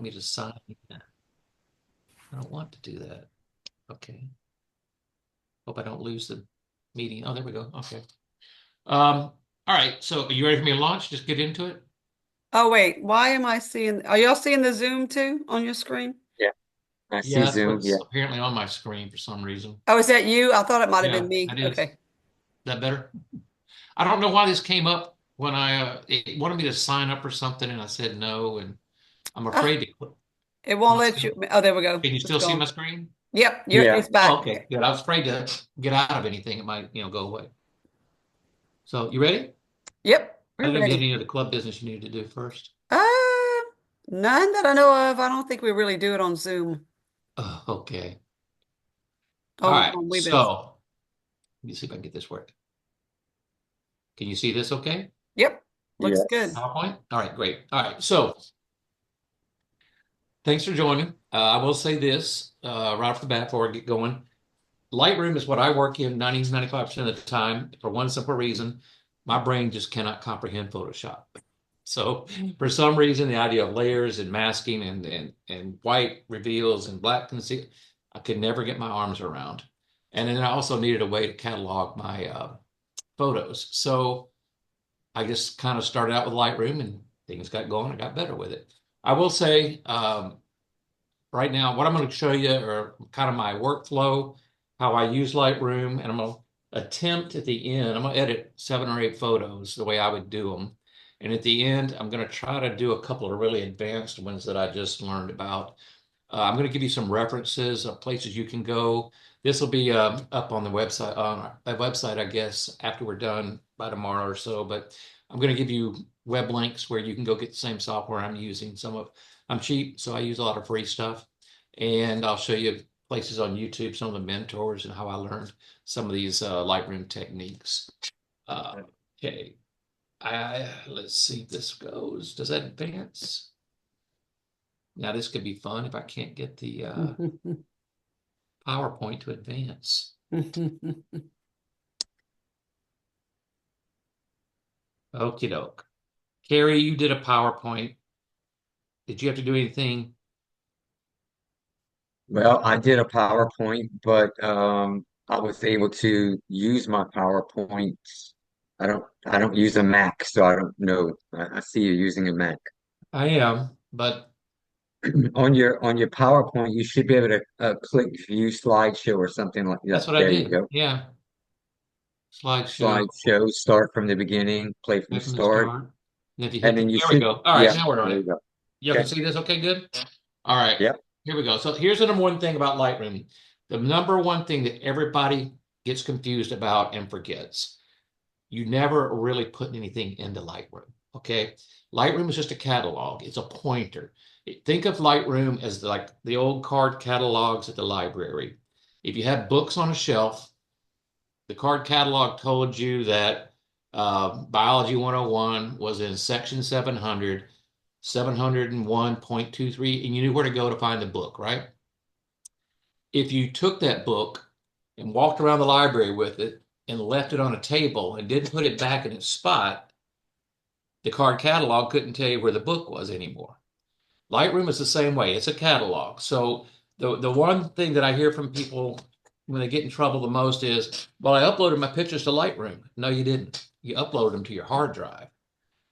want me to sign in. I don't want to do that. Okay. Hope I don't lose the meeting. Oh, there we go. Okay. All right. So are you ready for me to launch? Just get into it. Oh, wait. Why am I seeing? Are y'all seeing the Zoom too on your screen? Yeah, I see Yeah, that's Zoom. what's Yeah. apparently on my screen for some reason. Oh, is that you? I thought it might have Yeah, been me. that is. Is Okay. that better? I don't know why this came up when it wanted me to sign up or something, and I said no, and I'm Ah, afraid to click. it won't What's let that? you. Oh, there we go. Can you It's still see my gone. screen? Yep, Yeah. it's Oh, back. okay, good. I was afraid to get out of anything. It might, go away. So you ready? Yep, I we're don't know if you had ready. any of the club business you needed to do first. Uh, None that I know of. I don't think we really do it on Zoom. Okay. All Oh, right. on Weebix. So let me see if I can get this work. Can you see this okay? Yep, looks good. Yes. PowerPoint? All right, great. All right. So thanks for joining. I will say this right off the bat before I get going. Lightroom is what I work in 95% of the time for one simple reason. My brain just cannot comprehend Photoshop. So for some reason, the idea of layers and masking and white reveals and black conceal, I could never get my arms around. And then I also needed a way to catalog my photos. So I just kind of started out with Lightroom and things got going. I got better with it. I will say right now, what I'm going to show you are kind of my workflow, how I use Lightroom, and I'm going to attempt at the end, I'm going to edit 7 or 8 photos the way I would do them. And at the end, I'm going to try to do a couple of really advanced ones that I just learned about. I'm going to give you some references of places you can go. This will be up on the website, on a website, I guess, after we're done by tomorrow or so. But I'm going to give you web links where you can go get the same software I'm using. I'm cheap, so I use a lot of free stuff. And I'll show you places on YouTube, some of the mentors and how I learned some of these Lightroom techniques. Uh, okay, let's see if this goes. Does that advance? Now this could be fun if I can't get the PowerPoint to advance. Okie doke. Carrie, you did a PowerPoint. Did you have to do anything? Well, I did a PowerPoint, but I was able to use my PowerPoint. I don't use a Mac, so I don't know. I see you using a Mac. I am, but On your PowerPoint, you should be able to click View Slideshow or something like that. that's what I There you did. go. Yeah. Slideshow, Slideshow, start from the beginning, play from play the from the start, start. And if you hit and the, then you there we should, go. All right, yeah, now we're on there it. you go. You can Okay. see this okay, good? All right, Yep. here we go. So here's the number one thing about Lightroom. The number one thing that everybody gets confused about and forgets. You never really put anything into Lightroom. Okay. Lightroom is just a catalog. It's a pointer. Think of Lightroom as like the old card catalogs at the library. If you had books on a shelf, the card catalog told you that Biology 101 was in section 700, 701.23, and you knew where to go to find the book, right? If you took that book and walked around the library with it and left it on a table and didn't put it back in its spot, the card catalog couldn't tell you where the book was anymore. Lightroom is the same way. It's a catalog. So the one thing that I hear from people when they get in trouble the most is, well, I uploaded my pictures to Lightroom. No, you didn't. You uploaded them to your hard drive,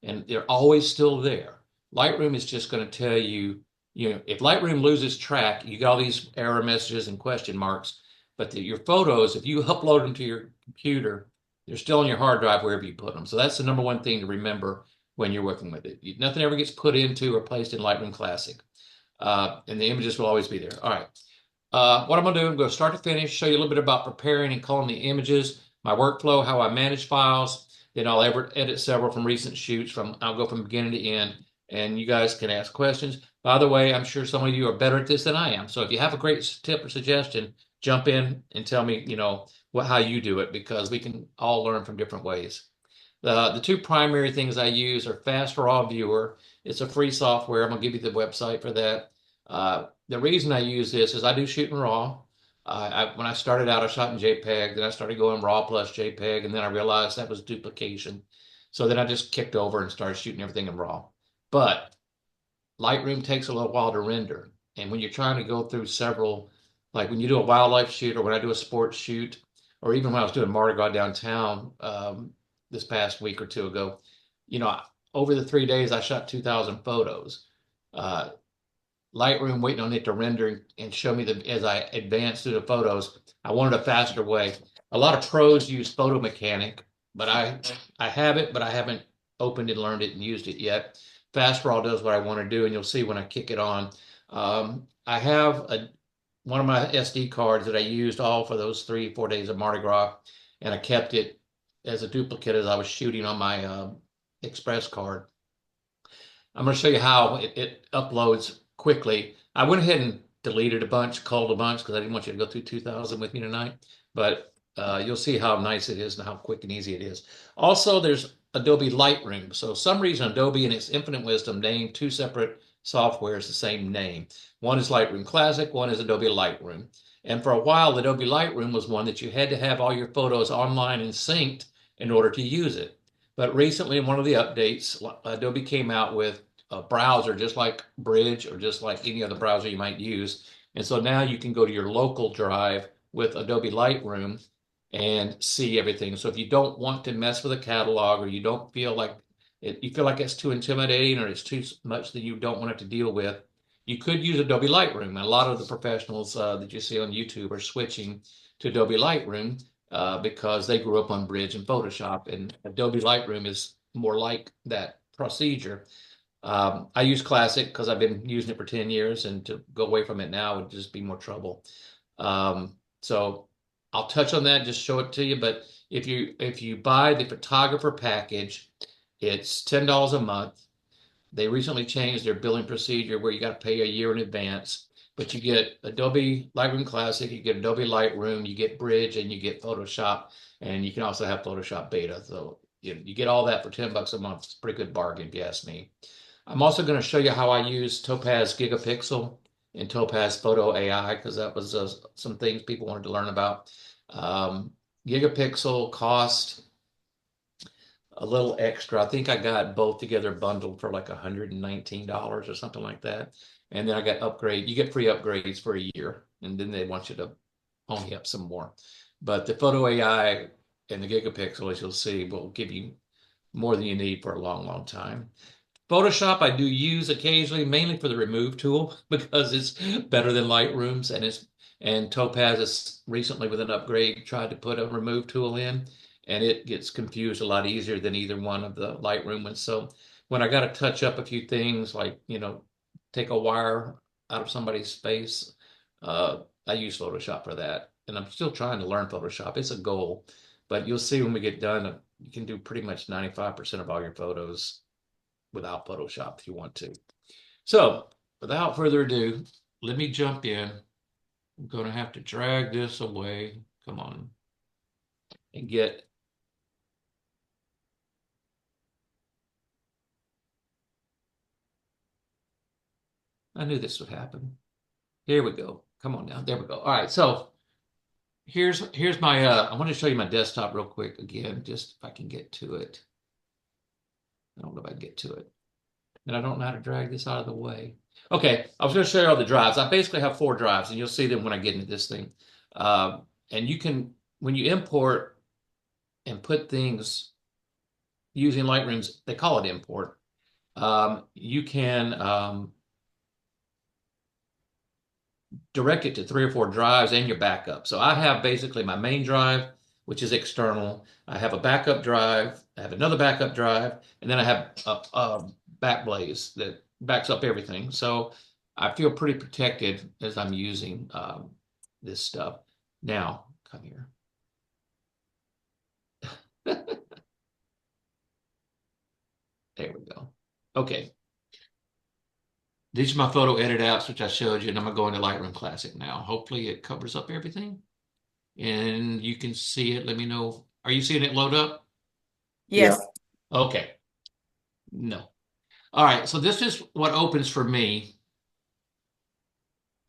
and they're always still there. Lightroom is just going to tell you, if Lightroom loses track, you got all these error messages and question marks. But your photos, if you upload them to your computer, they're still on your hard drive wherever you put them. So that's the number one thing to remember when you're working with it. Nothing ever gets put into or placed in Lightroom Classic. And the images will always be there. All right. What I'm going to do, I'm going to start to finish, show you a little bit about preparing and calling the images, my workflow, how I manage files. Then I'll ever edit several from recent shoots. I'll go from beginning to end, and you guys can ask questions. By the way, I'm sure some of you are better at this than I am. So if you have a great tip or suggestion, jump in and tell me, how you do it, because we can all learn from different ways. The two primary things I use are FastRawViewer. It's a free software. I'm gonna give you the website for that. The reason I use this is I do shoot in RAW. When I started out, I shot in JPEG. Then I started going RAW plus JPEG, and then I realized that was duplication. So then I just kicked over and started shooting everything in RAW. But Lightroom takes a little while to render. And when you're trying to go through several, like when you do a wildlife shoot or when I do a sports shoot, or even when I was doing Mardi Gras downtown this past week or two ago, you know, over the 3 days I shot 2,000 photos. Uh, Lightroom waiting on it to render and show me the as I advance through the photos. I wanted a faster way. A lot of pros use Photo Mechanic, but I have it, but I haven't opened and learned it and used it yet. FastRaw does what I want to do, and you'll see when I kick it on. I have one of my SD cards that I used all for those 3, 4 days of Mardi Gras, and I kept it as a duplicate as I was shooting on my Express card. I'm going to show you how it uploads quickly. I went ahead and deleted a bunch, culled a bunch because I didn't want you to go through 2,000 with me tonight. But you'll see how nice it is and how quick and easy it is. Also, there's Adobe Lightroom. So, some reason Adobe, in its infinite wisdom, named two separate softwares the same name. One is Lightroom Classic, one is Adobe Lightroom. And for a while, Adobe Lightroom was one that you had to have all your photos online and synced in order to use it. But recently, in one of the updates, Adobe came out with a browser just like Bridge or just like any other browser you might use. And so now you can go to your local drive with Adobe Lightroom and see everything. So if you don't want to mess with a catalog or you don't feel like you feel like it's too intimidating or it's too much that you don't want it to deal with, you could use Adobe Lightroom. And a lot of the professionals that you see on YouTube are switching to Adobe Lightroom because they grew up on Bridge and Photoshop, and Adobe Lightroom is more like that procedure. I use Classic because I've been using it for 10 years, and to go away from it now would just be more trouble. So I'll touch on that, just show it to you. But if you buy the photographer package, it's $10 a month. They recently changed their billing procedure where you got to pay a year in advance, but you get Adobe Lightroom Classic, you get Adobe Lightroom, you get Bridge, and you get Photoshop, and you can also have Photoshop Beta. So you get all that for $10 a month. It's a pretty good bargain if you ask me. I'm also going to show you how I use Topaz Gigapixel and Topaz Photo AI because that was some things people wanted to learn about. Gigapixel cost a little extra. I think I got both together bundled for like $119 or something like that. And then I got upgrade. You get free upgrades for a year, and then they want you to pony up some more. But the Photo AI and the Gigapixel, as you'll see, will give you more than you need for a long, long time. Photoshop I do use occasionally, mainly for the remove tool because it's better than Lightroom's, and Topaz has recently with an upgrade tried to put a remove tool in, and it gets confused a lot easier than either one of the Lightroom ones. So when I got to touch up a few things, like take a wire out of somebody's face, I use Photoshop for that, and I'm still trying to learn Photoshop. It's a goal, but you'll see when we get done, you can do pretty much 95% of all your photos without Photoshop if you want to. So without further ado, let me jump in. I'm going to have to drag this away. Come on. And get. I knew this would happen. Here we go. Come on now. There we go. All right. So here's my I want to show you my desktop real quick again, just if I can get to it. I don't know if I can get to it. And I don't know how to drag this out of the way. Okay, I was going to show you all the drives. I basically have 4 drives, and you'll see them when I get into this thing. And you can, when you import and put things using Lightroom's, they call it import. You can direct it to 3 or 4 drives and your backup. So I have basically my main drive, which is external. I have a backup drive. I have another backup drive, and then I have a Backblaze that backs up everything. So I feel pretty protected as I'm using this stuff. Now, come here. There we go. Okay. These are my photo edit apps, which I showed you, and I'm going to go into Lightroom Classic now. Hopefully it covers up everything, and you can see it. Let me know. Are you seeing it load up? Yeah. Yes. Okay. No. All right. So this is what opens for me.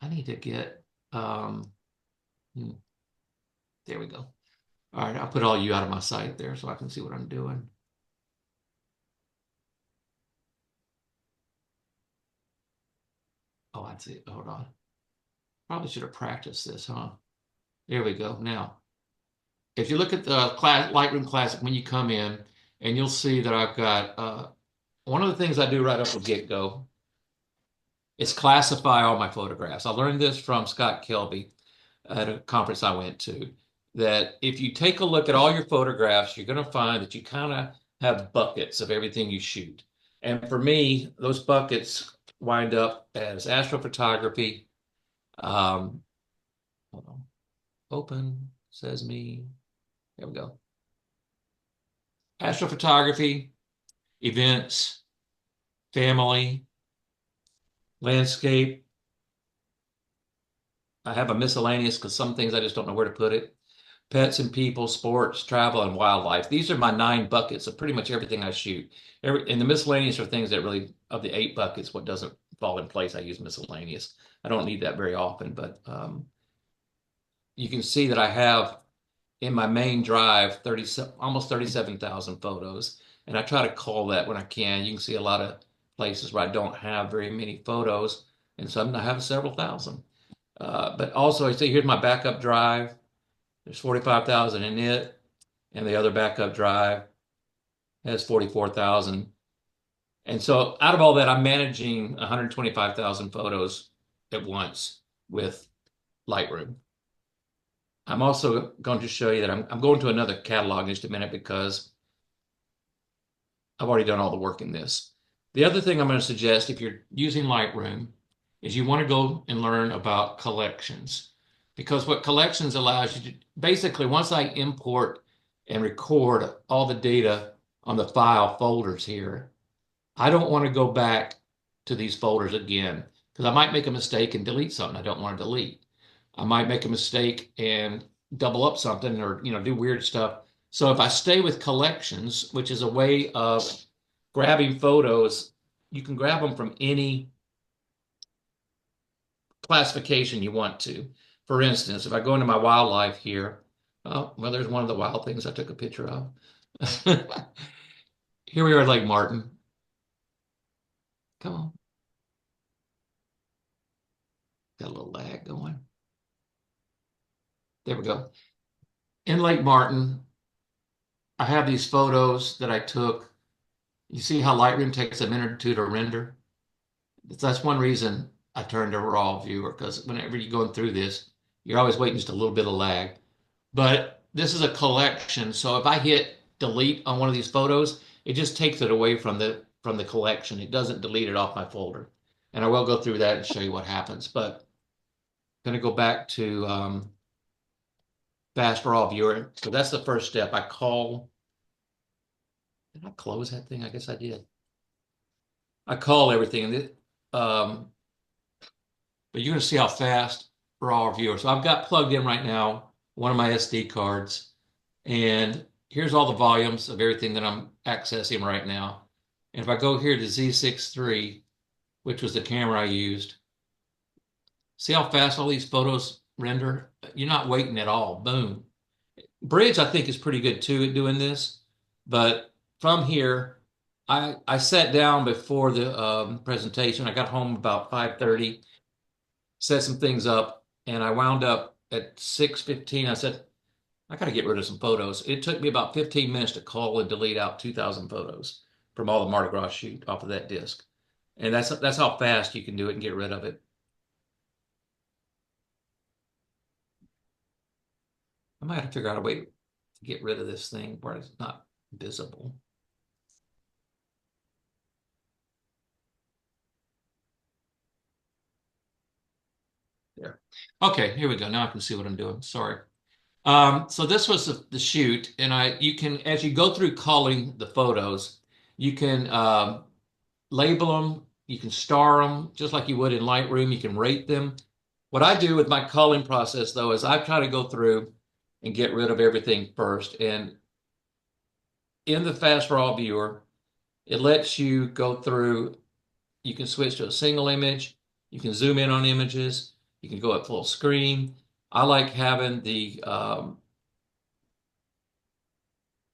I need to get, there we go. All right. I'll put all you out of my sight there so I can see what I'm doing. Oh, I see. Hold on. Probably should have practiced this, huh? There we go. Now, if you look at the Lightroom Classic when you come in, and you'll see that I've got one of the things I do right off the get-go is classify all my photographs. I learned this from Scott Kelby at a conference I went to, that if you take a look at all your photographs, you're going to find that you kind of have buckets of everything you shoot. And for me, those buckets wind up as astrophotography. Hold on. Open, says me. There we go. Astrophotography, events, family, landscape. I have a miscellaneous because some things I just don't know where to put it. Pets and people, sports, travel, and wildlife. These are my 9 buckets of pretty much everything I shoot. And the miscellaneous are things that really, of the 8 buckets, what doesn't fall in place, I use miscellaneous. I don't need that very often, but you can see that I have in my main drive almost 37,000 photos. And I try to cull that when I can. You can see a lot of places where I don't have very many photos, and some I have several thousand. But also, I see here's my backup drive. There's 45,000 in it, and the other backup drive has 44,000. And so out of all that, I'm managing 125,000 photos at once with Lightroom. I'm also going to show you that I'm going to another catalog in just a minute because I've already done all the work in this. The other thing I'm going to suggest if you're using Lightroom is you want to go and learn about collections, because what collections allows you to basically, once I import and record all the data on the file folders here, I don't want to go back to these folders again because I might make a mistake and delete something I don't want to delete. I might make a mistake and double up something or do weird stuff. So if I stay with collections, which is a way of grabbing photos, you can grab them from any classification you want to. For instance, if I go into my wildlife here, oh, well, there's one of the wild things I took a picture of. Here we are at Lake Martin. Come on. Got a little lag going. There we go. In Lake Martin, I have these photos that I took. You see how Lightroom takes a minute or two to render? That's one reason I turned to RAW Viewer, because whenever you're going through this, you're always waiting just a little bit of lag. But this is a collection, so if I hit delete on one of these photos, it just takes it away from the collection. It doesn't delete it off my folder. And I will go through that and show you what happens. But I'm going to go back to FastRawViewer. So that's the first step. Did I close that thing? I guess I did. I call everything. But you're going to see how fast RAWViewer. So I've got plugged in right now one of my SD cards, and here's all the volumes of everything that I'm accessing right now. And if I go here to Z6 III, which was the camera I used, see how fast all these photos render? You're not waiting at all. Boom. Bridge, I think, is pretty good too at doing this. But from here, I sat down before the presentation. I got home about 5:30, set some things up, and I wound up at 6:15. I said, I got to get rid of some photos. It took me about 15 minutes to call and delete out 2,000 photos from all the Mardi Gras shoot off of that disc. And that's how fast you can do it and get rid of it. I might have to figure out a way to get rid of this thing where it's not visible. There. Okay, here we go. Now I can see what I'm doing. Sorry. So this was the shoot, and you can, as you go through culling the photos, you can label them, you can star them just like you would in Lightroom. You can rate them. What I do with my culling process, though, is I try to go through and get rid of everything first. And in the FastRawViewer, it lets you go through. You can switch to a single image. You can zoom in on images. You can go at full screen. I like having the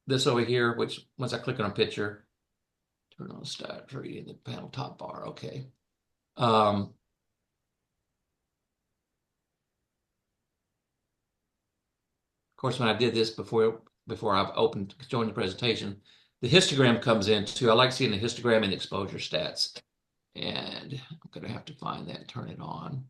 this over here, which once I click on a picture, turn on start tree in the panel top bar. Okay. course, when I did this before I've joined the presentation, the histogram comes in too. I like seeing the histogram and the exposure stats. And I'm going to have to find that and turn it on.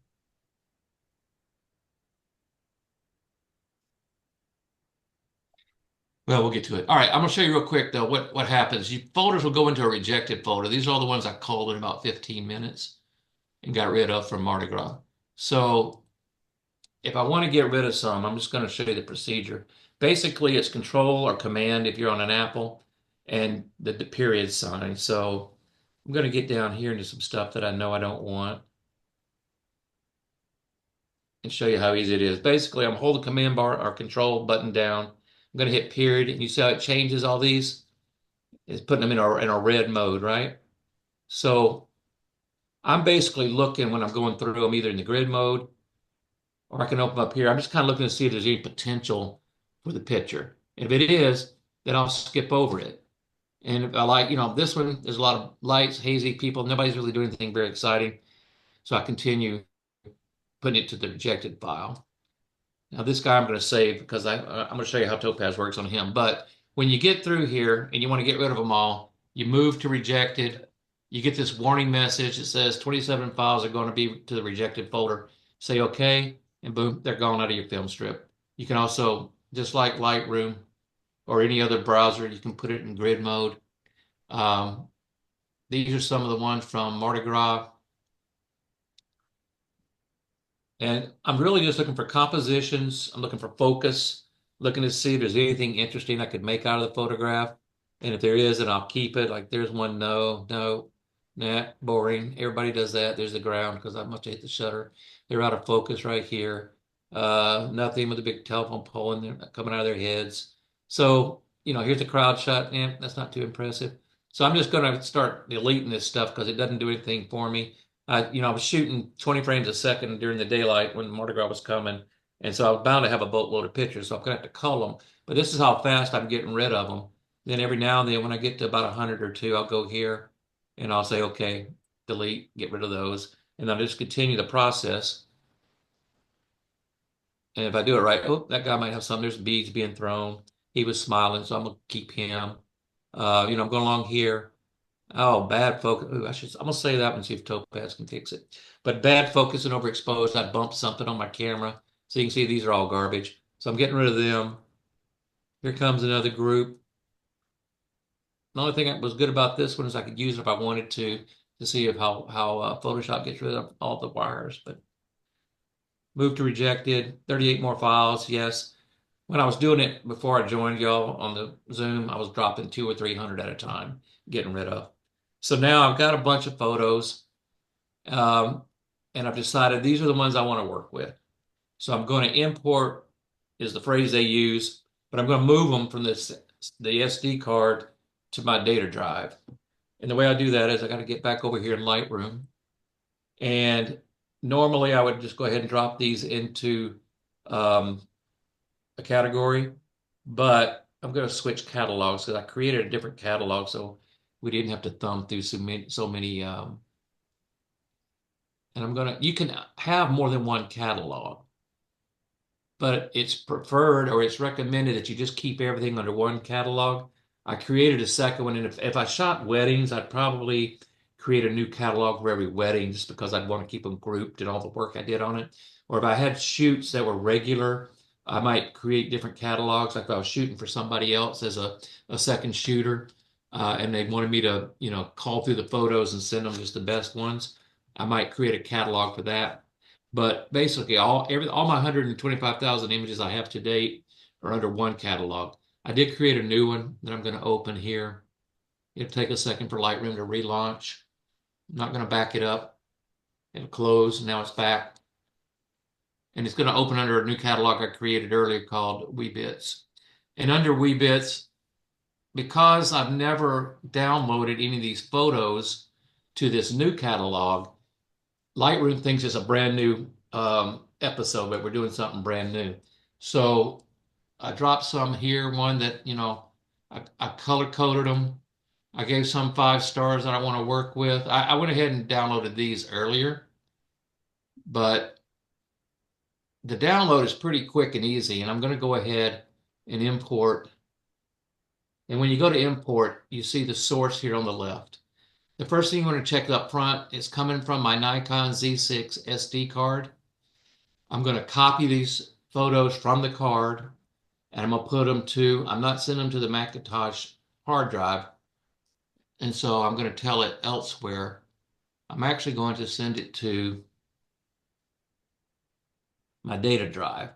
Well, we'll get to it. All right, I'm going to show you real quick, though, what happens. Folders will go into a rejected folder. These are all the ones I culled in about 15 minutes and got rid of from Mardi Gras. So if I want to get rid of some, I'm just going to show you the procedure. Basically, it's Control or Command if you're on an Apple, and the period sign. So I'm going to get down here into some stuff that I know I don't want and show you how easy it is. Basically, I'm holding Command bar or Control button down. I'm going to hit period, and you see how it changes all these? It's putting them in a red mode, right? So I'm basically looking when I'm going through them either in the grid mode or I can open up here. I'm just kind of looking to see if there's any potential for the picture. If it is, then I'll skip over it. And if I like, this one, there's a lot of lights, hazy people. Nobody's really doing anything very exciting. So I continue putting it to the rejected file. Now this guy I'm going to save because I'm going to show you how Topaz works on him. But when you get through here and you want to get rid of them all, you move to rejected. You get this warning message that says 27 files are going to be to the rejected folder. Say OK, and boom, they're gone out of your film strip. You can also, just like Lightroom or any other browser, you can put it in grid mode. These are some of the ones from Mardi Gras. And I'm really just looking for compositions. I'm looking for focus, looking to see if there's anything interesting I could make out of the photograph. And if there is, then I'll keep it. Like there's one, no, nah, boring. Everybody does that. There's the ground because I must have hit the shutter. They're out of focus right here. Nothing with a big telephone pole in there coming out of their heads. So, here's the crowd shot. That's not too impressive. So I'm just going to start deleting this stuff because it doesn't do anything for me. I was shooting 20 frames a second during the daylight when Mardi Gras was coming. And so I was bound to have a boatload of pictures. So I'm going to have to cull them. But this is how fast I'm getting rid of them. Then every now and then when I get to about 100 or two, I'll go here and I'll say, okay, delete, get rid of those. And I'll just continue the process. And if I do it right, oh, that guy might have some. There's beads being thrown. He was smiling, so I'm going to keep him. I'm going along here. Oh, bad focus. Ooh, I'm gonna say that one, see if Topaz can fix it. But bad focus and overexposed. I bumped something on my camera. So you can see these are all garbage. So I'm getting rid of them. Here comes another group. The only thing that was good about this one is I could use it if I wanted to see if how Photoshop gets rid of all the wires. But move to rejected. 38 more files. Yes. When I was doing it before I joined y'all on the Zoom, I was dropping 200 or 300 at a time, getting rid of. So now I've got a bunch of photos, and I've decided these are the ones I want to work with. So I'm going to import is the phrase they use, but I'm going to move them from the SD card to my data drive. And the way I do that is I got to get back over here in Lightroom. And normally I would just go ahead and drop these into a category, but I'm going to switch catalogs because I created a different catalog so we didn't have to thumb through so many and you can have more than one catalog, but it's preferred or it's recommended that you just keep everything under one catalog. I created a second one, and if I shot weddings, I'd probably create a new catalog for every wedding just because I'd want to keep them grouped and all the work I did on it. Or if I had shoots that were regular, I might create different catalogs. Like if I was shooting for somebody else as a second shooter, and they wanted me to, call through the photos and send them just the best ones, I might create a catalog for that. But basically, all my 125,000 images I have to date are under one catalog. I did create a new one that I'm going to open here. It'll take a second for Lightroom to relaunch. I'm not going to back it up. It'll close. Now it's back. And it's going to open under a new catalog I created earlier called Weebits. And under Weebits, because I've never downloaded any of these photos to this new catalog, Lightroom thinks it's a brand new episode, but we're doing something brand new. So I dropped some here, one that, I color coded them. I gave some 5 stars that I want to work with. I went ahead and downloaded these earlier, but the download is pretty quick and easy, and I'm going to go ahead and import. And when you go to import, you see the source here on the left. The first thing you want to check up front is coming from my Nikon Z6 SD card. I'm going to copy these photos from the card, and I'm going to put them to, I'm not sending them to the Macintosh hard drive. And so I'm going to tell it elsewhere. I'm actually going to send it to my data drive.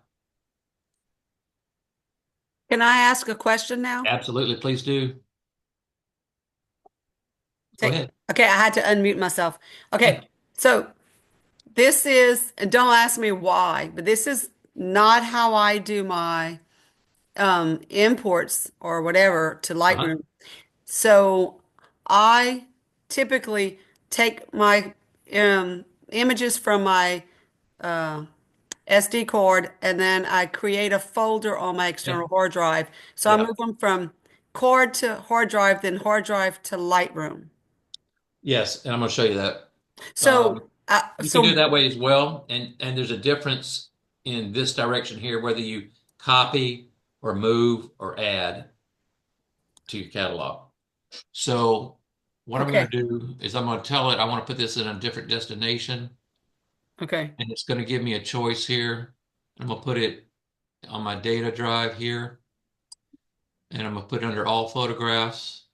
Can I ask a question now? Absolutely, please do. Go ahead. Okay, I had to unmute myself. Okay, so this is, and don't ask me why, but this is not how I do my imports or whatever to Uh-huh. Lightroom. So I typically take my images from my uh, SD card and then I create a folder on my Yeah. external hard drive. So I Yeah. move them from card to hard drive, then hard drive to Lightroom. Yes, and I'm going to show you that. So, You can do it so that way as well, and there's a difference in this direction here, whether you copy or move or add to your catalog. So what I'm going okay, to do is I'm going to tell it I want to put this in a different destination, okay, and it's going to give me a choice here. I'm going to put it on my data drive here, and I'm going to put it under all photographs,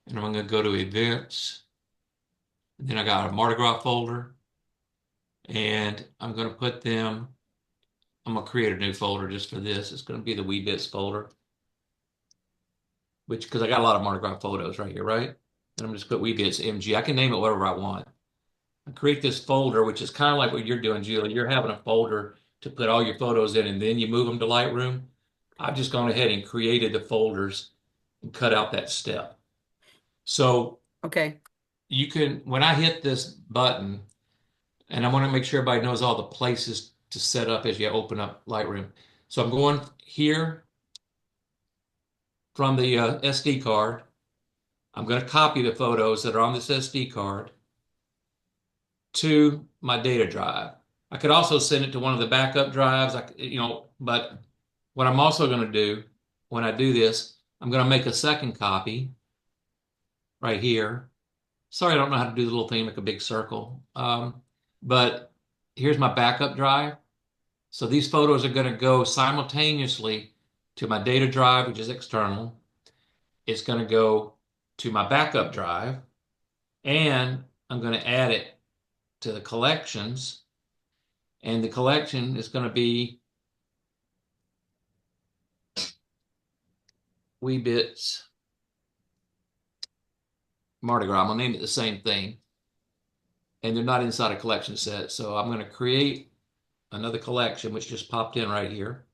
and I'm going to go to events, and then I got a Mardi Gras folder, and I'm going to put them. I'm going to create a new folder just for this. It's going to be the Wee Bits folder, which, because I got a lot of Mardi Gras photos right here, right? And I'm just put Wee Bits MG. I can name it whatever I want. I create this folder, which is kind of like what you're doing, Julie. You're having a folder to put all your photos in, and then you move them to Lightroom. I've just gone ahead and created the folders and cut out that step. So okay, you can, when I hit this button, and I want to make sure everybody knows all the places to set up as you open up Lightroom. So I'm going here from the SD card. I'm going to copy the photos that are on this SD card to my data drive. I could also send it to one of the backup drives, but what I'm also going to do when I do this, I'm going to make a second copy right here. Sorry, I don't know how to do the little thing, make a big circle. But here's my backup drive. So these photos are going to go simultaneously to my data drive, which is external. It's going to go to my backup drive, and I'm going to add it to the collections. And the collection is going to be Wee Bits Mardi Gras. I'm going to name it the same thing. And they're not inside a collection set. So I'm going to create another collection, which just popped in right here.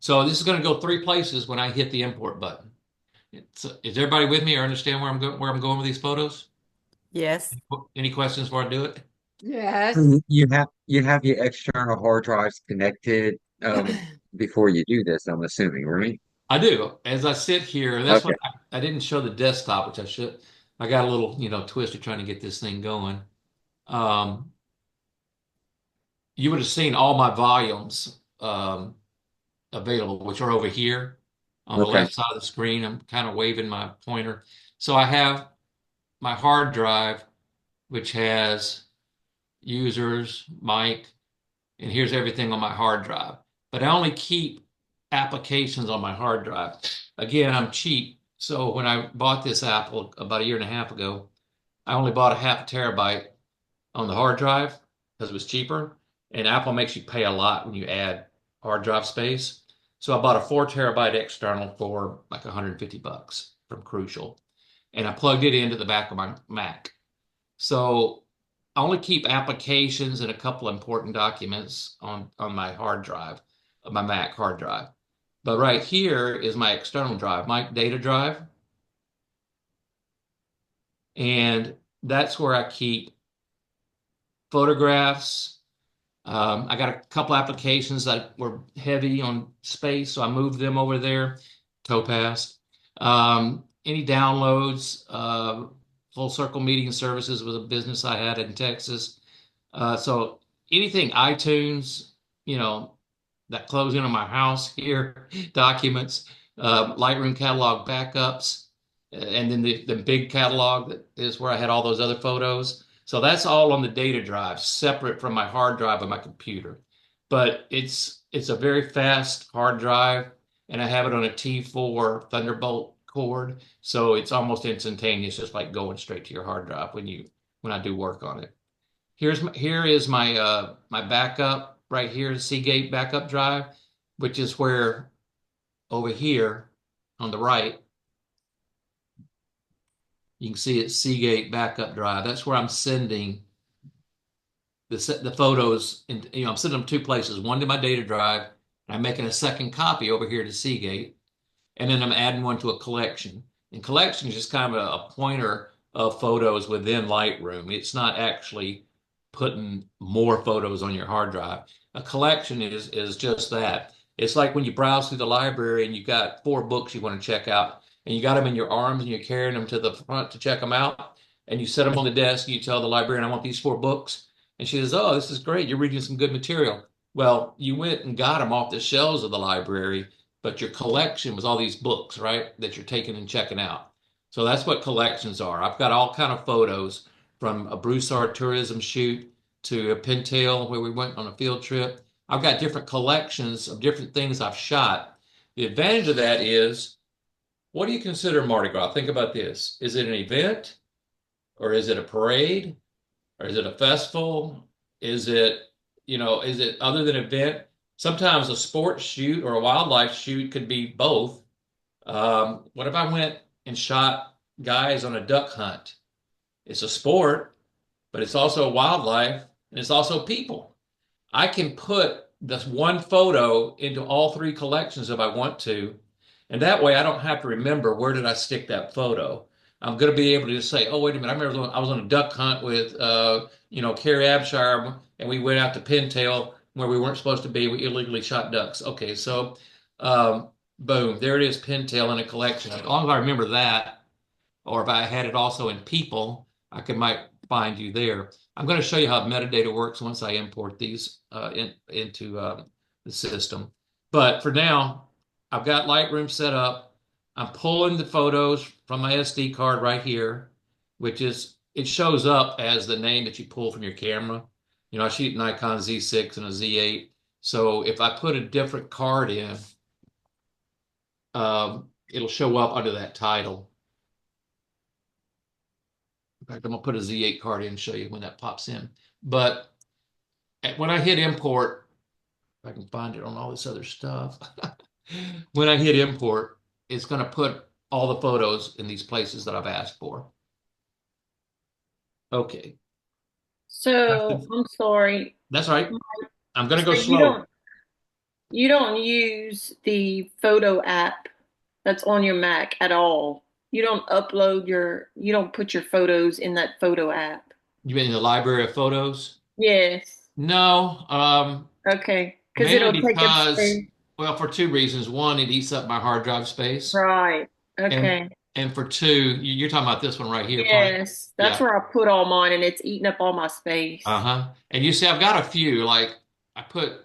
So this is going to go three places when I hit the import button. Is everybody with me or understand where I'm going with these photos? yes, Any questions before I do it? Yes. You have your external hard drives connected before you do this, I'm assuming, right? I do. As I sit here, that's Okay. what I didn't show the desktop, which I should. I got a little, twisted trying to get this thing going. Um, you would have seen all my volumes available, which are over here on the Okay. left side of the screen. I'm kind of waving my pointer. So I have my hard drive, which has users, mic, and here's everything on my hard drive. But I only keep applications on my hard drive. Again, I'm cheap. So when I bought this Apple about a year and a half ago, I only bought a half a terabyte on the hard drive because it was cheaper. And Apple makes you pay a lot when you add hard drive space. So I bought a 4 terabyte external for like 150 bucks from Crucial. And I plugged it into the back of my Mac. So I only keep applications and a couple important documents on my hard drive, my Mac hard drive. But right here is my external drive, my data drive. And that's where I keep photographs. I got a couple applications that were heavy on space, so I moved them over there, Topaz. Any downloads, Full Circle Meeting Services was a business I had in Texas. So anything iTunes, you know, that close in on my house here, documents, Lightroom catalog backups, and then the big catalog that is where I had all those other photos. So that's all on the data drive, separate from my hard drive on my computer. But it's a very fast hard drive, and I have it on a T4 Thunderbolt cord, so it's almost instantaneous, just like going straight to your hard drive when I do work on it. Here is my backup right here, Seagate backup drive, which is where over here on the right, you can see it's Seagate backup drive. That's where I'm sending the photos, and I'm sending them two places, one to my data drive, and I'm making a second copy over here to Seagate, and then I'm adding one to a collection. And collection is just kind of a pointer of photos within Lightroom. It's not actually putting more photos on your hard drive. A collection is just that. It's like when you browse through the library and you got 4 books you want to check out, and you got them in your arms and you're carrying them to the front to check them out, and you set them on the desk and you tell the librarian, I want these 4 books. And she says, oh, this is great. You're reading some good material. Well, you went and got them off the shelves of the library, but your collection was all these books, right, that you're taking and checking out. So that's what collections are. I've got all kind of photos from a Broussard tourism shoot to a pintail where we went on a field trip. I've got different collections of different things I've shot. The advantage of that is, what do you consider Mardi Gras? Think about this. Is it an event, or is it a parade, or is it a festival? Is it, is it other than event? Sometimes a sports shoot or a wildlife shoot could be both. What if I went and shot guys on a duck hunt? It's a sport, but it's also wildlife and it's also people. I can put this one photo into all 3 collections if I want to. And that way I don't have to remember where did I stick that photo. I'm going to be able to just say, oh, wait a minute. I remember I was on a duck hunt with, Carrie Abshire, and we went out to Pintail where we weren't supposed to be. We illegally shot ducks. Okay, so boom, there it is, Pintail in a collection. As long as I remember that, or if I had it also in people, might find you there. I'm going to show you how metadata works once I import these into the system. But for now, I've got Lightroom set up. I'm pulling the photos from my SD card right here, it shows up as the name that you pull from your camera. I shoot Nikon Z6 and a Z8. So if I put a different card in, it'll show up under that title. In fact, I'm gonna put a Z8 card in and show you when that pops in. But when I hit import, if I can find it on all this other stuff, when I hit import, it's gonna put all the photos in these places that I've asked for. Okay. So I'm sorry. That's right. I'm gonna go So slow. you don't use the photo app that's on your Mac at all. You don't you don't put your photos in that photo app. You mean in the library of photos? Yes. No. Okay. Because Mainly it'll take up because, space. well, for 2 reasons. One, it eats up my hard drive space. Right. And Okay. and for 2, you're talking about this one right here, probably. Yes. That's Yeah. where I put all mine and it's eating up all my space. Uh-huh. And you see, I've got a few, like I put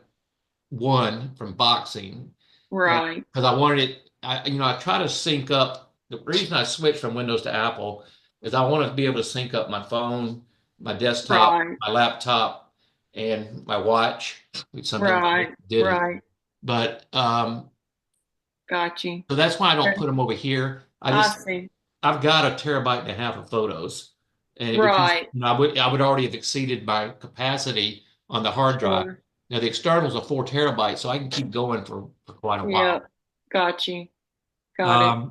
one from boxing. Right. Because I wanted it, I try to sync up. The reason I switched from Windows to Apple is I want to be able to sync up my phone, my desktop, Right. my laptop, and my watch, which sometimes I Right. didn't. Right. But Got you. so that's why I don't put them over here. I see. I've got a terabyte and a half of photos, and Right. I would already have exceeded my capacity on the hard drive. Sure. Now the externals are 4 terabytes, so I can keep going for quite a while. Yep. Got you. Got it.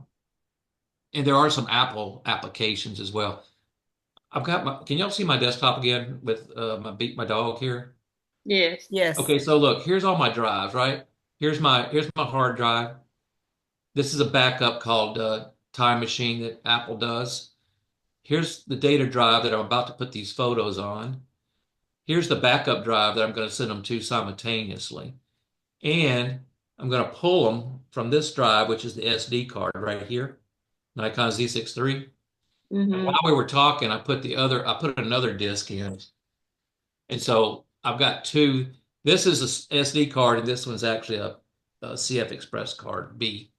And there are some Apple applications as well. Can y'all see my desktop again with my dog here? Yes. Yes. Okay, so look, here's all my drives, right? Here's my hard drive. This is a backup called Time Machine that Apple does. Here's the data drive that I'm about to put these photos on. Here's the backup drive that I'm going to send them to simultaneously. And I'm going to pull them from this drive, which is the SD card right here, Nikon Z6 III. And while we were talking, I put another disk in. And so I've got 2 This is a SD card, and this one's actually a CF Express card B,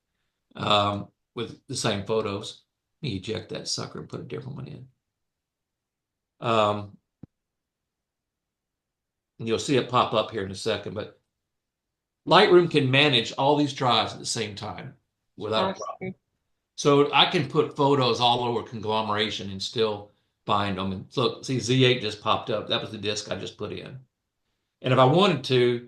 with the same photos. Let me eject that sucker and put a different one in. And you'll see it pop up here in a second, but Lightroom can manage all these drives at the same time without a problem. So I can put photos all over conglomeration and still find them. And look, see, Z8 just popped up. That was the disk I just put in. And if I wanted to,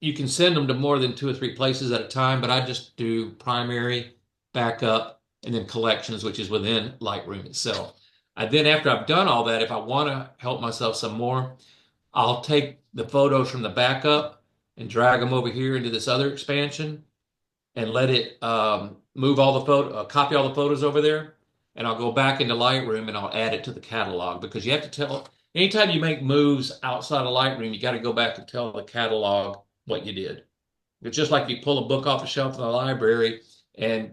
you can send them to more than 2 or 3 places at a time, but I just do primary, backup, and then collections, which is within Lightroom itself. Then after I've done all that, if I want to help myself some more, I'll take the photos from the backup and drag them over here into this other expansion and let it move all the copy all the photos over there. And I'll go back into Lightroom and I'll add it to the catalog, because you have to tell, anytime you make moves outside of Lightroom, you got to go back and tell the catalog what you did. It's just like you pull a book off the shelf in the library and,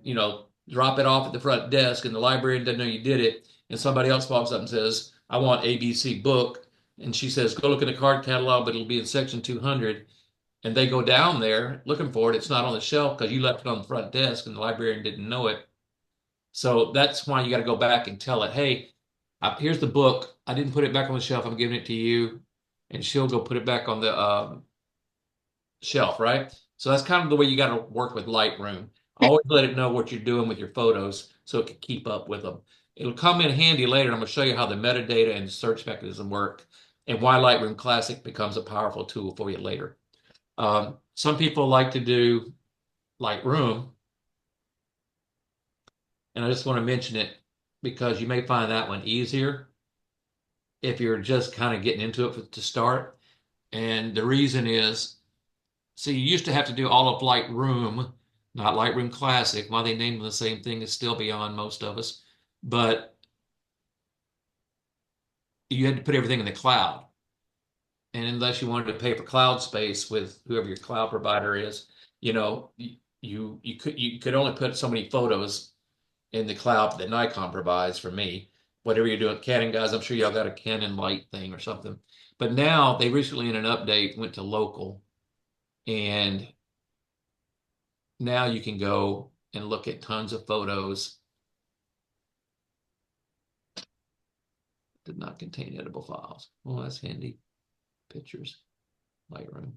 drop it off at the front desk, and the librarian doesn't know you did it. And somebody else walks up and says, I want ABC book. And she says, go look in the card catalog, but it'll be in section 200. And they go down there looking for it. It's not on the shelf because you left it on the front desk and the librarian didn't know it. So that's why you got to go back and tell it, hey, here's the book. I didn't put it back on the shelf. I'm giving it to you. And she'll go put it back on the shelf, right? So that's kind of the way you got to work with Lightroom. Always let it know what you're doing with your photos so it can keep up with them. It'll come in handy later. I'm going to show you how the metadata and search mechanism work and why Lightroom Classic becomes a powerful tool for you later. Some people like to do Lightroom, and I just want to mention it because you may find that one easier if you're just kind of getting into it to start. And the reason is, see, you used to have to do all of Lightroom, not Lightroom Classic. Why they name them the same thing is still beyond most of us. But you had to put everything in the cloud. And unless you wanted to pay for cloud space with whoever your cloud provider is, you could only put so many photos in the cloud that Nikon provides. For me, whatever you're doing, Canon guys, I'm sure y'all got a Canon Light thing or something. But now they recently in an update went to local, and now you can go and look at tons of photos. Did not contain editable files. Well, that's handy. Pictures, Lightroom.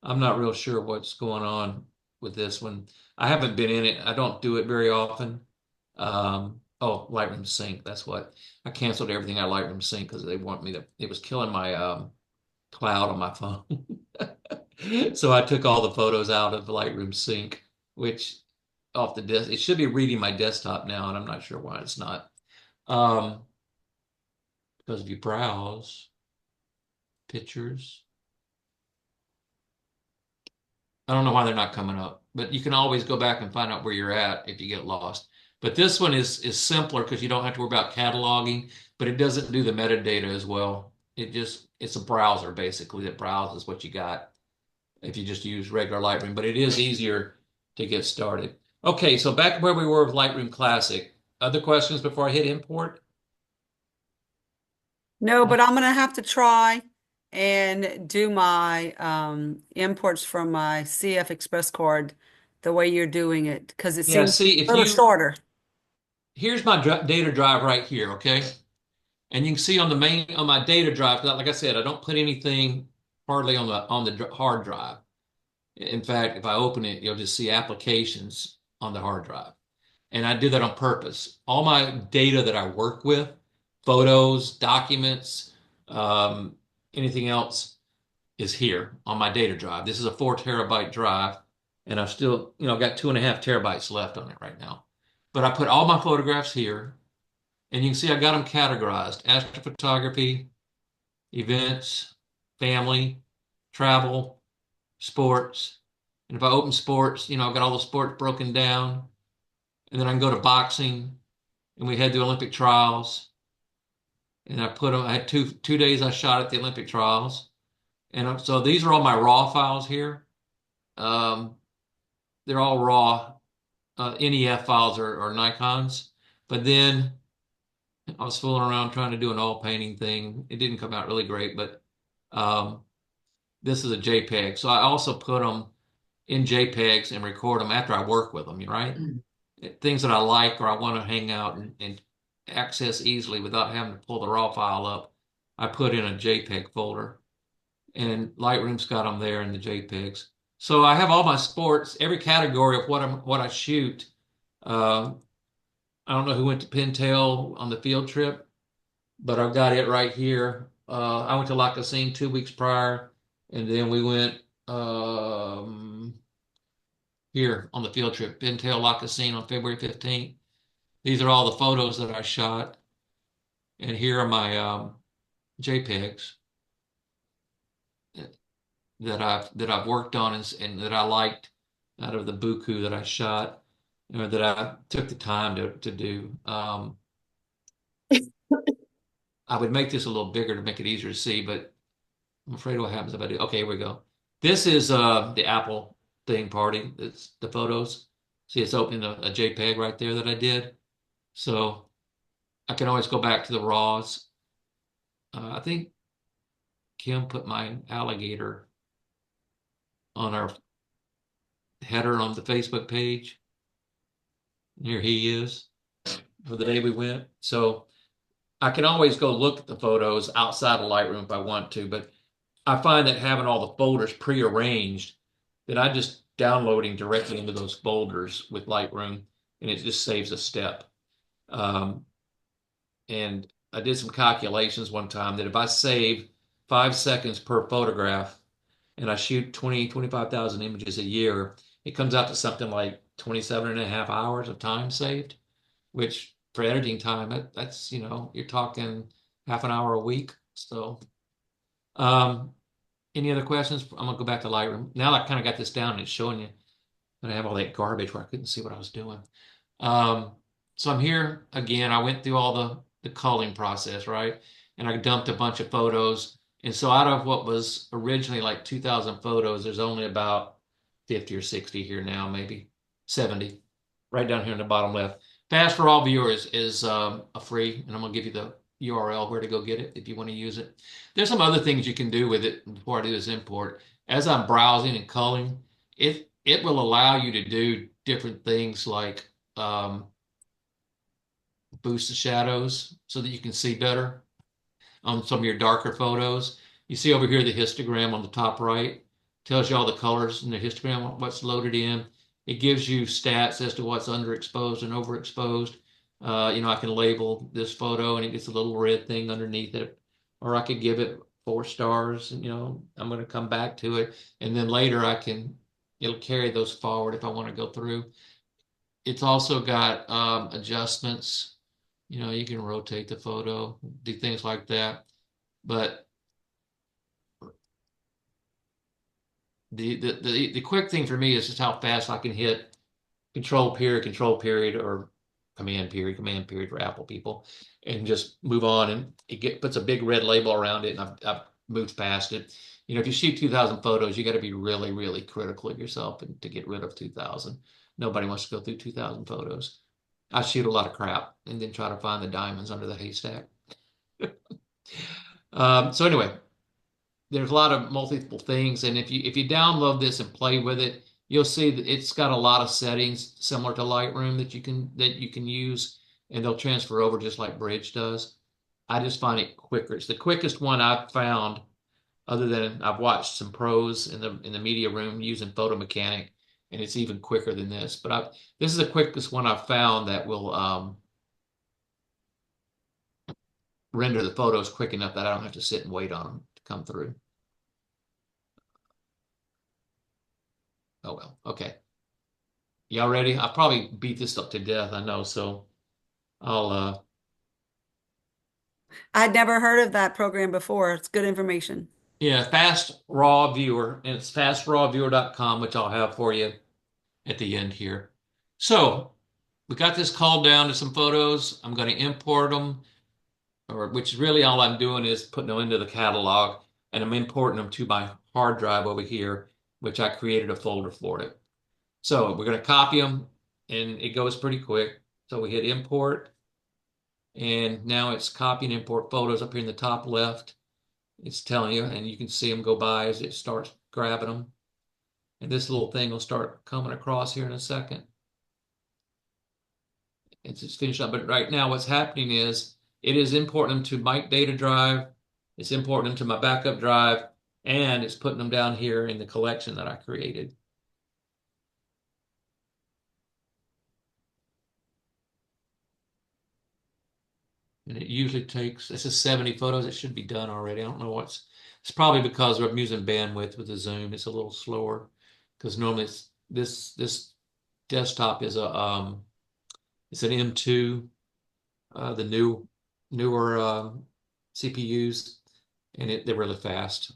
I'm not real sure what's going on with this one. I haven't been in it. I don't do it very often. Oh, Lightroom Sync. That's what I canceled everything out of Lightroom Sync because they want me to. It was killing my cloud on my phone. So I took all the photos out of the Lightroom Sync, which off the desk. It should be reading my desktop now, and I'm not sure why it's not. Because if you browse pictures, I don't know why they're not coming up, but you can always go back and find out where you're at if you get lost. But this one is simpler because you don't have to worry about cataloging, but it doesn't do the metadata as well. It's a browser basically that browses what you got if you just use regular Lightroom, but it is easier to get started. Okay, so back where we were with Lightroom Classic. Other questions before I hit import? No, but I'm gonna have to try and do my imports from my CF Express card the way you're doing it because it Yeah, seems see, a little shorter. here's my data drive right here, okay? And you can see on my data drive, like I said, I don't put anything hardly on the hard drive. In fact, if I open it, you'll just see applications on the hard drive. And I did that on purpose. All my data that I work with, photos, documents, anything else is here on my data drive. This is a 4 terabyte drive, and I've still, got 2.5 terabytes left on it right now. But I put all my photographs here, and you can see I got them categorized: astrophotography, events, family, travel, sports. And if I open sports, I've got all the sports broken down. And then I can go to boxing, and we had the Olympic trials. And I had 2 days I shot at the Olympic trials. And so these are all my raw files here. They're all raw NEF files or Nikons. But then I was fooling around trying to do an oil painting thing. It didn't come out really great, but Um, this is a JPEG. So I also put them in JPEGs and record them after I work with them, right? Things that I like or I want to hang out and access easily without having to pull the raw file up, I put in a JPEG folder. And Lightroom's got them there in the JPEGs. So I have all my sports, every category of what I shoot. Uh, I don't know who went to Pintail on the field trip, but I've got it right here. I went to La Cassine 2 weeks prior, and then we went here on the field trip, Pintail La Cassine on February 15th. These are all the photos that I shot, and here are my JPEGs that I've worked on and that I liked out of the buku that I shot, or that I took the time to do. I would make this a little bigger to make it easier to see, but I'm afraid what happens if I do. Okay, here we go. This is the Apple thing party. It's the photos. See, it's opening a JPEG right there that I did. So I can always go back to the raws. I think Kim put my alligator on our header on the Facebook page. Here he is for the day we went. So I can always go look at the photos outside of Lightroom if I want to, but I find that having all the folders prearranged, that I just downloading directly into those folders with Lightroom, and it just saves a step. And I did some calculations one time that if I save 5 seconds per photograph and I shoot 25,000 images a year, it comes out to something like 27 and a half hours of time saved, which for editing time, that's, you're talking half an hour a week. So, um, any other questions? I'm gonna go back to Lightroom. Now I kind of got this down and it's showing you that I have all that garbage where I couldn't see what I was doing. Um, so I'm here again. I went through all the culling process, right? And I dumped a bunch of photos. And so out of what was originally like 2,000 photos, there's only about 50 or 60 here now, maybe 70, right down here in the bottom left. FastRawViewer is a free, and I'm gonna give you the URL where to go get it if you want to use it. There's some other things you can do with it before I do this import. As I'm browsing and culling, it will allow you to do different things like boost the shadows so that you can see better on some of your darker photos. You see over here the histogram on the top right tells you all the colors in the histogram, what's loaded in. It gives you stats as to what's underexposed and overexposed. I can label this photo and it gets a little red thing underneath it, or I could give it 4 stars. And, I'm going to come back to it, and then later it'll carry those forward if I want to go through. It's also got adjustments. You can rotate the photo, do things like that. But the quick thing for me is just how fast I can hit control period, or command period for Apple people, and just move on. And puts a big red label around it, and I've moved past it. If you shoot 2,000 photos, you got to be really, really critical of yourself and to get rid of 2,000. Nobody wants to go through 2,000 photos. I shoot a lot of crap and then try to find the diamonds under the haystack. So anyway, there's a lot of multiple things, and if you download this and play with it, you'll see that it's got a lot of settings similar to Lightroom that you can use, and they'll transfer over just like Bridge does. I just find it quicker. It's the quickest one I've found, other than I've watched some pros in the media room using Photo Mechanic, and it's even quicker than this. But this is the quickest one I've found that will render the photos quick enough that I don't have to sit and wait on them to come through. Oh well, okay. Y'all ready? I'll probably beat this up to death, I know, so I'll I'd never heard of that program before. It's good information. yeah, Fast Raw Viewer, and it's FastRawViewer.com, which I'll have for you at the end here. So we got this called down to some photos. I'm going to import them, which really all I'm doing is putting them into the catalog, and I'm importing them to my hard drive over here, which I created a folder for it. So we're going to copy them, and it goes pretty quick. So we hit import, and now it's copy and import photos up here in the top left. It's telling you, and you can see them go by as it starts grabbing them. And this little thing will start coming across here in a second. It's just finished up. But right now, what's happening is it is importing them to my data drive. It's importing them to my backup drive, and it's putting them down here in the collection that I created. And it usually takes, this is 70 photos. It should be done already. I don't know it's probably because I'm using bandwidth with the Zoom. It's a little slower because normally this desktop is it's an M2, the newer CPUs, and they're really fast.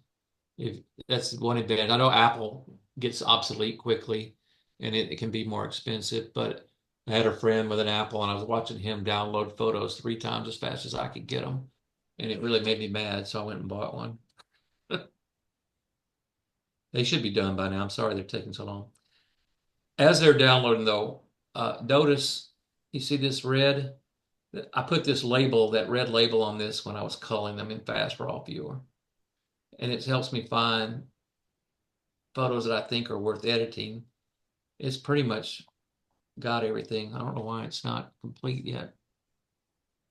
That's one advantage. I know Apple gets obsolete quickly, and it can be more expensive, but I had a friend with an Apple, and I was watching him download photos 3 times as fast as I could get them, and it really made me mad, so I went and bought one. They should be done by now. I'm sorry they're taking so long. As they're downloading, though, notice you see this red. I put this label, that red label on this when I was culling them in FastRawViewer, and it helps me find photos that I think are worth editing. It's pretty much got everything. I don't know why it's not complete yet.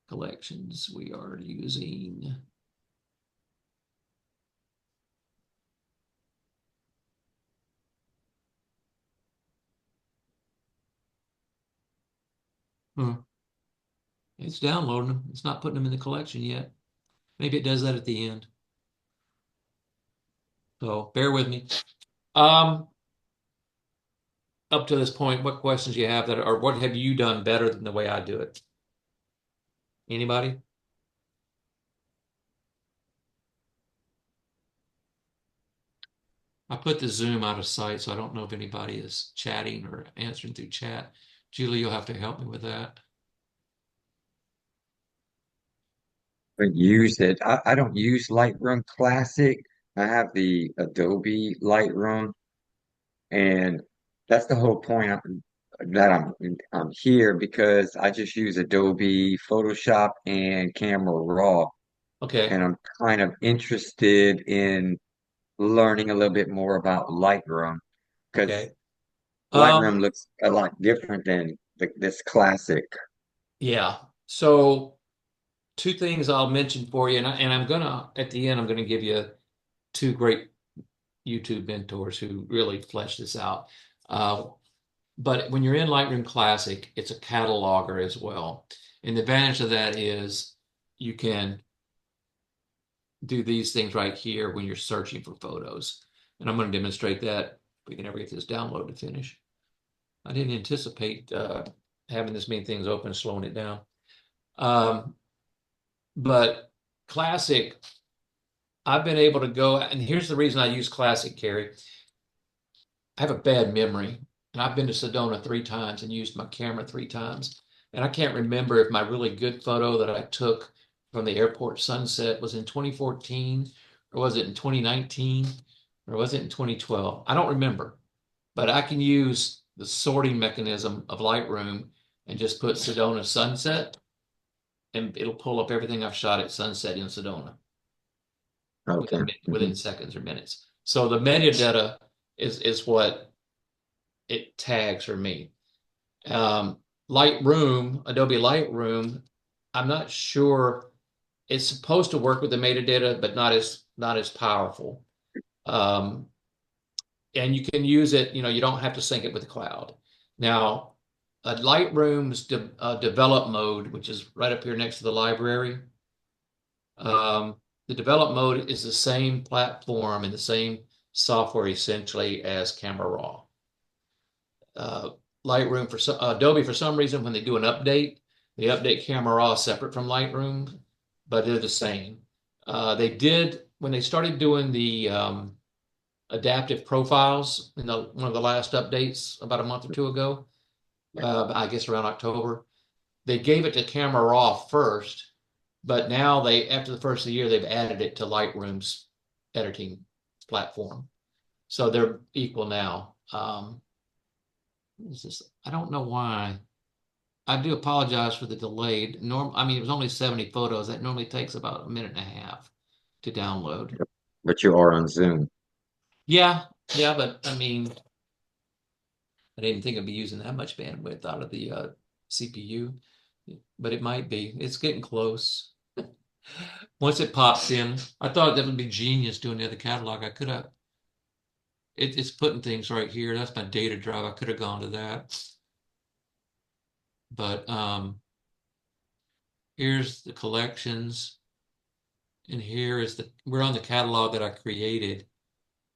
Collections we are using. It's downloading them. It's not putting them in the collection yet. Maybe it does that at the end. So bear with me. Up to this point, what questions you have or what have you done better than the way I do it? Anybody? I put the Zoom out of sight, so I don't know if anybody is chatting or answering through chat. Julie, you'll have to help me with that. But use it. I don't use Lightroom Classic. I have the Adobe Lightroom, and that's the whole point that I'm here because I just use Adobe Photoshop and Camera Raw, Okay. and I'm kind of interested in learning a little bit more about Lightroom because Okay. Lightroom Um, looks a lot different than this Classic. yeah. So 2 things I'll mention for you, and I'm gonna at the end I'm gonna give you 2 great YouTube mentors who really flesh this out. Uh, but when you're in Lightroom Classic, it's a cataloger as well. And the advantage of that is you can do these things right here when you're searching for photos. And I'm going to demonstrate that if we can ever get this download to finish. I didn't anticipate having this many things open and slowing it down. But Classic, I've been able to go, and here's the reason I use Classic, Carrie. I have a bad memory, and I've been to Sedona 3 times and used my camera 3 times. And I can't remember if my really good photo that I took from the airport sunset was in 2014, or was it in 2019, or was it in 2012? I don't remember, but I can use the sorting mechanism of Lightroom and just put Sedona sunset, and it'll pull up everything I've shot at sunset in Sedona Okay. within seconds or minutes. So the metadata is what it tags for me. Lightroom, Adobe Lightroom, I'm not sure it's supposed to work with the metadata, but not as powerful. And you can use it, you don't have to sync it with the cloud. Now, Lightroom's develop mode, which is right up here next to the library, the develop mode is the same platform and the same software essentially as Camera Raw. Lightroom Adobe for some reason when they do an update, they update Camera Raw separate from Lightroom, but they're the same. They did when they started doing the adaptive profiles in one of the last updates about a month or 2 ago, I guess around October. They gave it to Camera Raw first, but now after the first of the year, they've added it to Lightroom's editing platform. So they're equal now. I don't know why. I do apologize for the delayed. I mean, it was only 70 photos. That normally takes about a minute and a half to download. But you are on Zoom. Yeah, yeah, but I mean, I didn't think I'd be using that much bandwidth out of the CPU, but it might be. It's getting close. Once it pops in, I thought that would be genius doing the other catalog. I could have, it's putting things right here. That's my data drive. I could have gone to that. But here's the collections, and here is we're on the catalog that I created.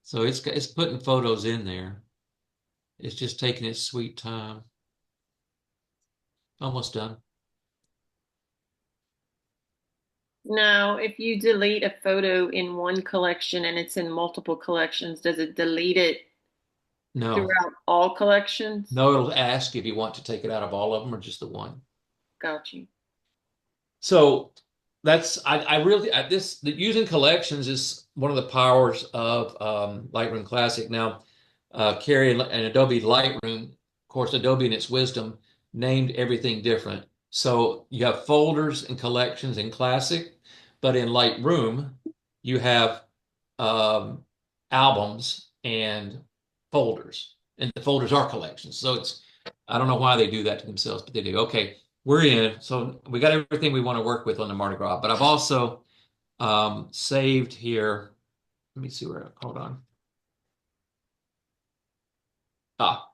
So it's putting photos in there. It's just taking its sweet time. Almost done. Now, if you delete a photo in one collection and it's in multiple collections, does it delete it No, throughout all collections? no, it'll ask if you want to take it out of all of them or just the one. Got you. So that's I really using collections is one of the powers of Lightroom Classic. Now, Carrie and Adobe Lightroom, of course, Adobe in its wisdom named everything different. So you have folders and collections in Classic, but in Lightroom you have um, albums and folders, and the folders are collections. So I don't know why they do that to themselves, but they do. Okay, we're in. So we got everything we want to work with on the Mardi Gras, but I've also saved here. Let me see where, hold on. Ah,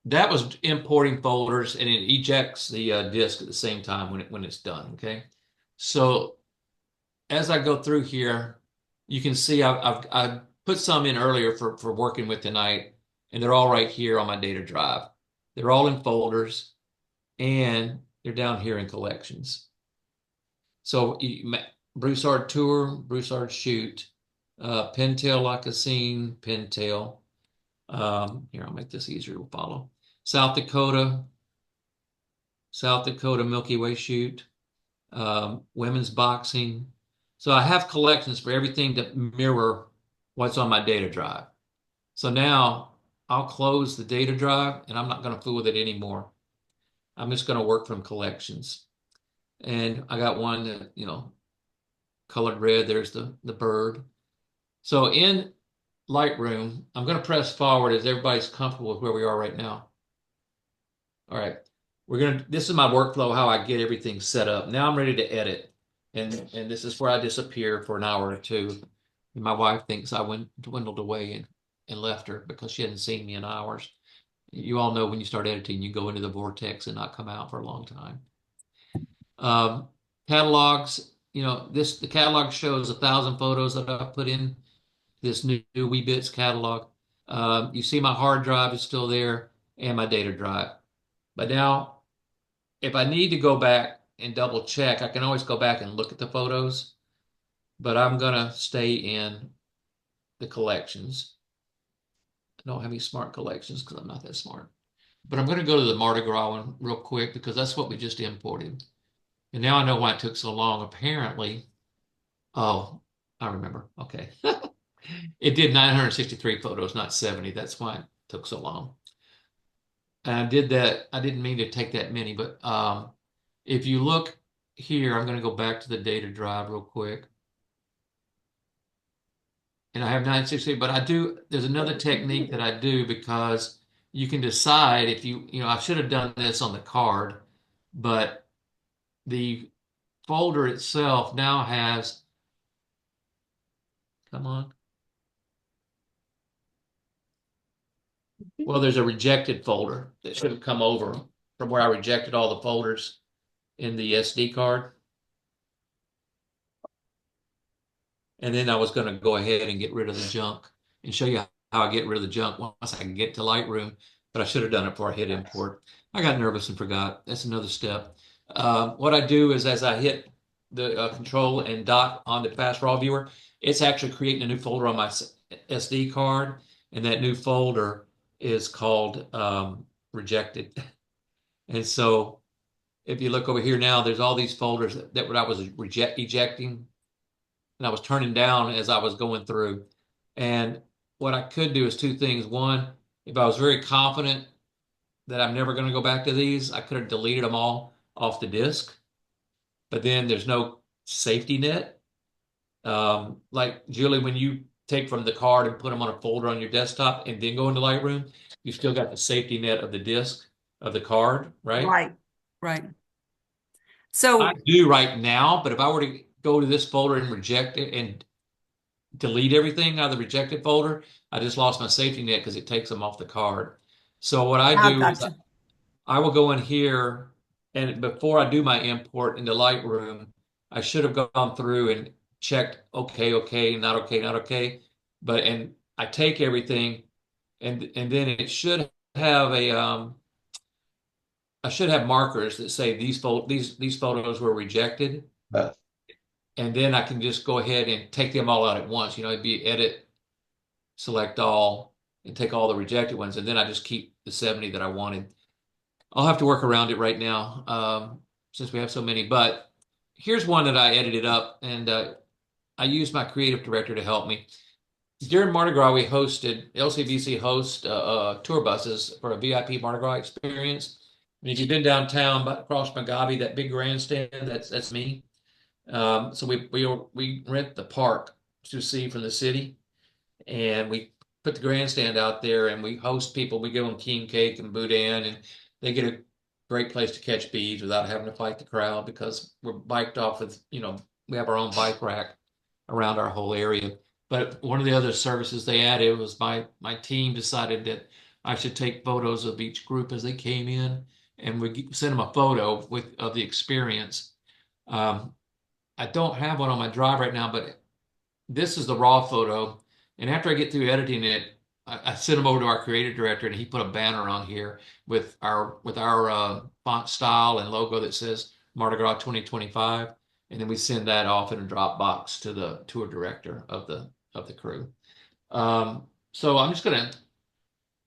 that was importing folders and it ejects the disk at the same time when it's done. Okay. So as I go through here, you can see I've put some in earlier for working with tonight, and they're all right here on my data drive. They're all in folders and they're down here in collections. So Broussard Tour, Broussard Shoot, Pintail Like a Scene, Pintail. Here, I'll make this easier to follow. South Dakota, Milky Way Shoot, women's boxing. So I have collections for everything that mirror what's on my data drive. So now I'll close the data drive and I'm not going to fool with it anymore. I'm just going to work from collections. And I got one that, colored red. There's the bird. So in Lightroom, I'm going to press forward as everybody's comfortable with where we are right now. All right. This is my workflow, how I get everything set up. Now I'm ready to edit. And this is where I disappear for an hour or two. And my wife thinks I dwindled away and left her because she hadn't seen me in hours. You all know when you start editing, you go into the vortex and not come out for a long time. Catalogs, the catalog shows 1,000 photos that I've put in this new Wee Bits catalog. You see my hard drive is still there and my data drive. But now, if I need to go back and double check, I can always go back and look at the photos, but I'm going to stay in the collections. I don't have any smart collections because I'm not that smart. But I'm going to go to the Mardi Gras one real quick because that's what we just imported. And now I know why it took so long. Apparently, oh, I remember. Okay. It did 963 photos, not 70. That's why it took so long. And I did that. I didn't mean to take that many, but if you look here, I'm going to go back to the data drive real quick. And I have 960, but there's another technique that I do because you can decide if I should have done this on the card, but the folder itself now has, come on. Well, there's a rejected folder that should have come over from where I rejected all the folders in the SD card. And then I was going to go ahead and get rid of the junk and show you how I get rid of the junk once I can get to Lightroom, but I should have done it before I hit import. I got nervous and forgot. That's another step. What I do is as I hit the control and dot on the FastRawViewer, it's actually creating a new folder on my SD card, and that new folder is called rejected. And so if you look over here now, there's all these folders that what I was ejecting and I was turning down as I was going through. And what I could do is two things. One, if I was very confident that I'm never going to go back to these, I could have deleted them all off the disk. But then there's no safety net. Like Julie, when you take from the card and put them on a folder on your desktop and then go into Lightroom, you still got the safety net of the disk of the card, right? Right, right. I So, do right now, but if I were to go to this folder and reject it and delete everything out of the rejected folder, I just lost my safety net because it takes them off the card. So what I I do is gotcha. I will go in here, and before I do my import into Lightroom, I should have gone through and checked okay, okay, not okay, not okay. But and I take everything, and then it should have a I should have markers that say these photos were rejected, and then I can just go ahead and take them all out at once. You know, it'd be edit, select all, and take all the rejected ones, and then I just keep the 70 that I wanted. I'll have to work around it right now, since we have so many. But here's one that I edited up, and I used my creative director to help me. During Mardi Gras, we hosted LCVC host tour buses for a VIP Mardi Gras experience. And if you've been downtown across Magabi, that big grandstand, that's me. So we rent the park to see from the city, and we put the grandstand out there and we host people. We give them king cake and boudin, and they get a great place to catch beads without having to fight the crowd because we're biked off with, we have our own bike rack around our whole area. But one of the other services they added was my team decided that I should take photos of each group as they came in, and we send them a photo of the experience. Um, I don't have one on my drive right now, but this is the raw photo. And after I get through editing it, I send them over to our creative director, and he put a banner on here with our font style and logo that says Mardi Gras 2025, and then we send that off in a Dropbox to the tour director of the crew. So I'm just gonna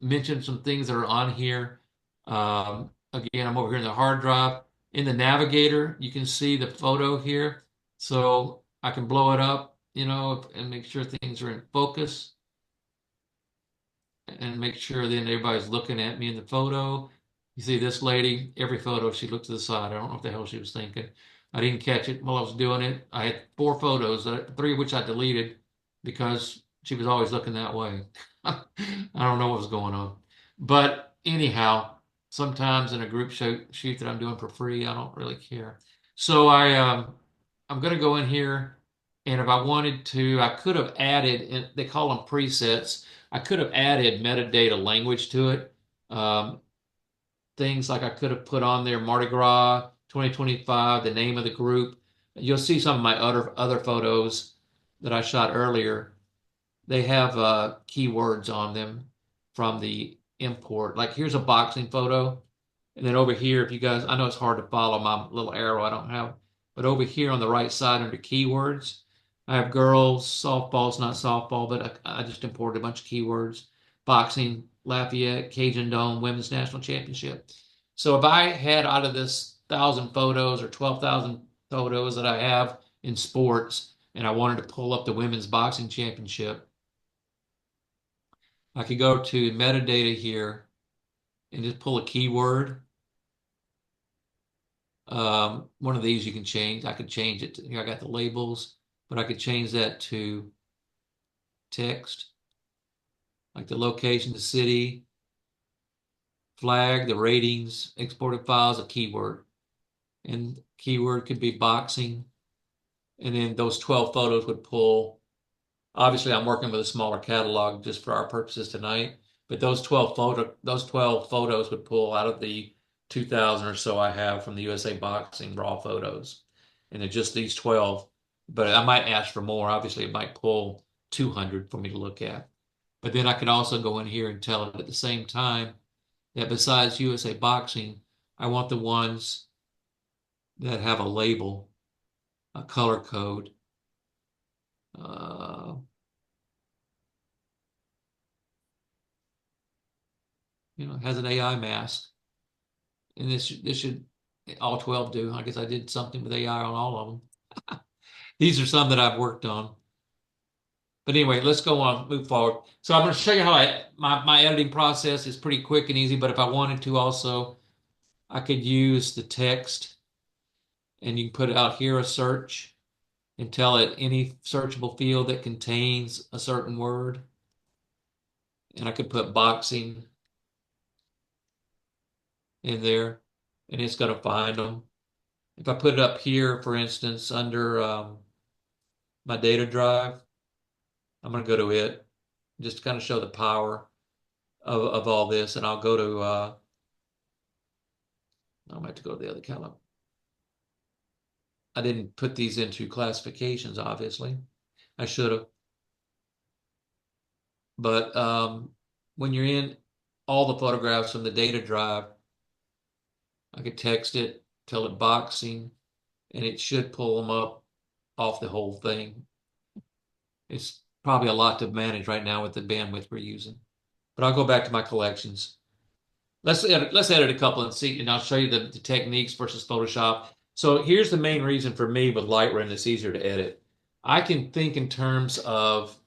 mention some things that are on here. Again, I'm over here in the hard drive. In the navigator, you can see the photo here. So I can blow it up, and make sure things are in focus and make sure then everybody's looking at me in the photo. You see this lady, every photo, she looked to the side. I don't know what the hell she was thinking. I didn't catch it while I was doing it. I had 4 photos, three of which I deleted because she was always looking that way. I don't know what was going on. But anyhow, sometimes in a group shoot that I'm doing for free, I don't really care. So I'm gonna go in here, and if I wanted to, I could have added, and they call them presets. I could have added metadata language to it. Um, Things like I could have put on there Mardi Gras 2025, the name of the group. You'll see some of my other photos that I shot earlier. They have keywords on them from the import. Like here's a boxing photo. And then over here, if you guys, I know it's hard to follow my little arrow I don't have, but over here on the right side under keywords, I have girls, softball's not softball, but I just imported a bunch of keywords. Boxing, Lafayette, Cajun Dome, Women's National Championship. So if I had out of this 1,000 photos or 12,000 photos that I have in sports, and I wanted to pull up the Women's Boxing Championship, I could go to metadata here and just pull a keyword. One of these you can change. I could change it here. I got the labels, but I could change that to text, like the location, the city, flag, the ratings, exported files, a keyword. And keyword could be boxing. And then those 12 photos would pull. Obviously, I'm working with a smaller catalog just for our purposes tonight, but those 12 photos would pull out of the 2,000 or so I have from the USA Boxing raw photos. And they're just these 12, but I might ask for more. Obviously, it might pull 200 for me to look at. But then I could also go in here and tell it at the same time that besides USA Boxing, I want the ones that have a label, a color code. Uh, has an AI mask. And this should all 12 do. I guess I did something with AI on all of them. These are some that I've worked on. But anyway, let's go on, move forward. So I'm going to show you how my editing process is pretty quick and easy, but if I wanted to also, I could use the text, and you can put out here a search, and tell it any searchable field that contains a certain word. And I could put boxing in there, and it's going to find them. If I put it up here, for instance, under my data drive, I'm going to go to it just to kind of show the power of all this. And I'll go to, I'm going to have to go to the other column. I didn't put these into classifications, obviously. I should have. But when you're in all the photographs from the data drive, I could text it, tell it boxing, and it should pull them up off the whole thing. It's probably a lot to manage right now with the bandwidth we're using. But I'll go back to my collections. Let's edit a couple and see, and I'll show you the techniques versus Photoshop. So here's the main reason for me with Lightroom it's easier to edit. I can think in terms of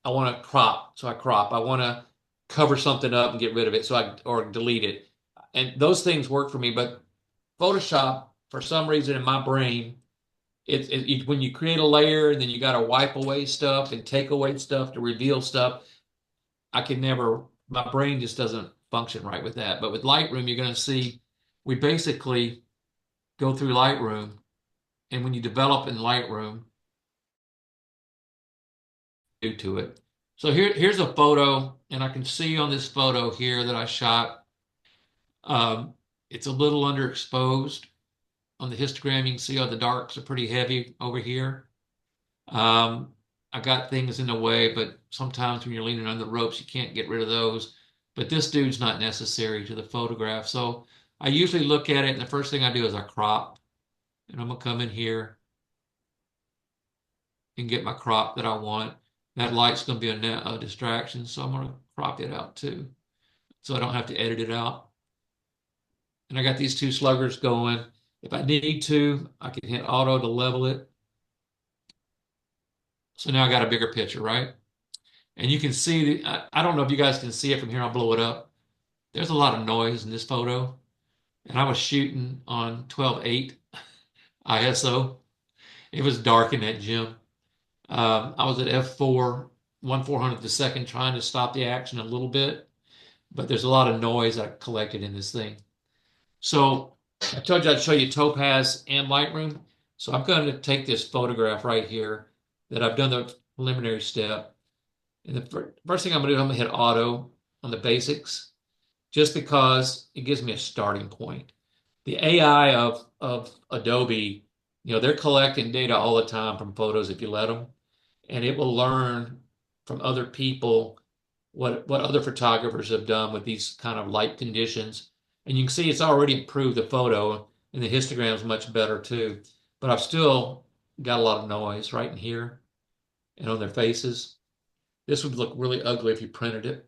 I want to crop, so I crop. I want to cover something up and get rid of it, or delete it. And those things work for me, but Photoshop, for some reason in my brain, when you create a layer and then you got to wipe away stuff and take away stuff to reveal stuff, I can never, my brain just doesn't function right with that. But with Lightroom, you're going to see we basically go through Lightroom, and when you develop in Lightroom, do to it. So here's a photo, and I can see on this photo here that I shot, it's a little underexposed. On the histogram, you can see how the darks are pretty heavy over here. I got things in the way, but sometimes when you're leaning on the ropes, you can't get rid of those. But this dude's not necessary to the photograph. So I usually look at it, and the first thing I do is I crop. And I'm going to come in here and get my crop that I want. That light's going to be a distraction, so I'm going to crop it out too, so I don't have to edit it out. And I got these two sluggers going. If I need to, I can hit auto to level it. So now I got a bigger picture, right? And you can see, I don't know if you guys can see it from here. I'll blow it up. There's a lot of noise in this photo. And I was shooting on 12.8 ISO. It was dark in that gym. I was at f4, 1/400th a second, trying to stop the action a little bit. But there's a lot of noise I collected in this thing. So I told you I'd show you Topaz and Lightroom. So I'm going to take this photograph right here that I've done the preliminary step. And the first thing I'm going to do, I'm going to hit auto on the basics, just because it gives me a starting point. The AI of Adobe, they're collecting data all the time from photos if you let them, and it will learn from other people what other photographers have done with these kind of light conditions. And you can see it's already improved the photo, and the histogram is much better too. But I've still got a lot of noise right in here and on their faces. This would look really ugly if you printed it.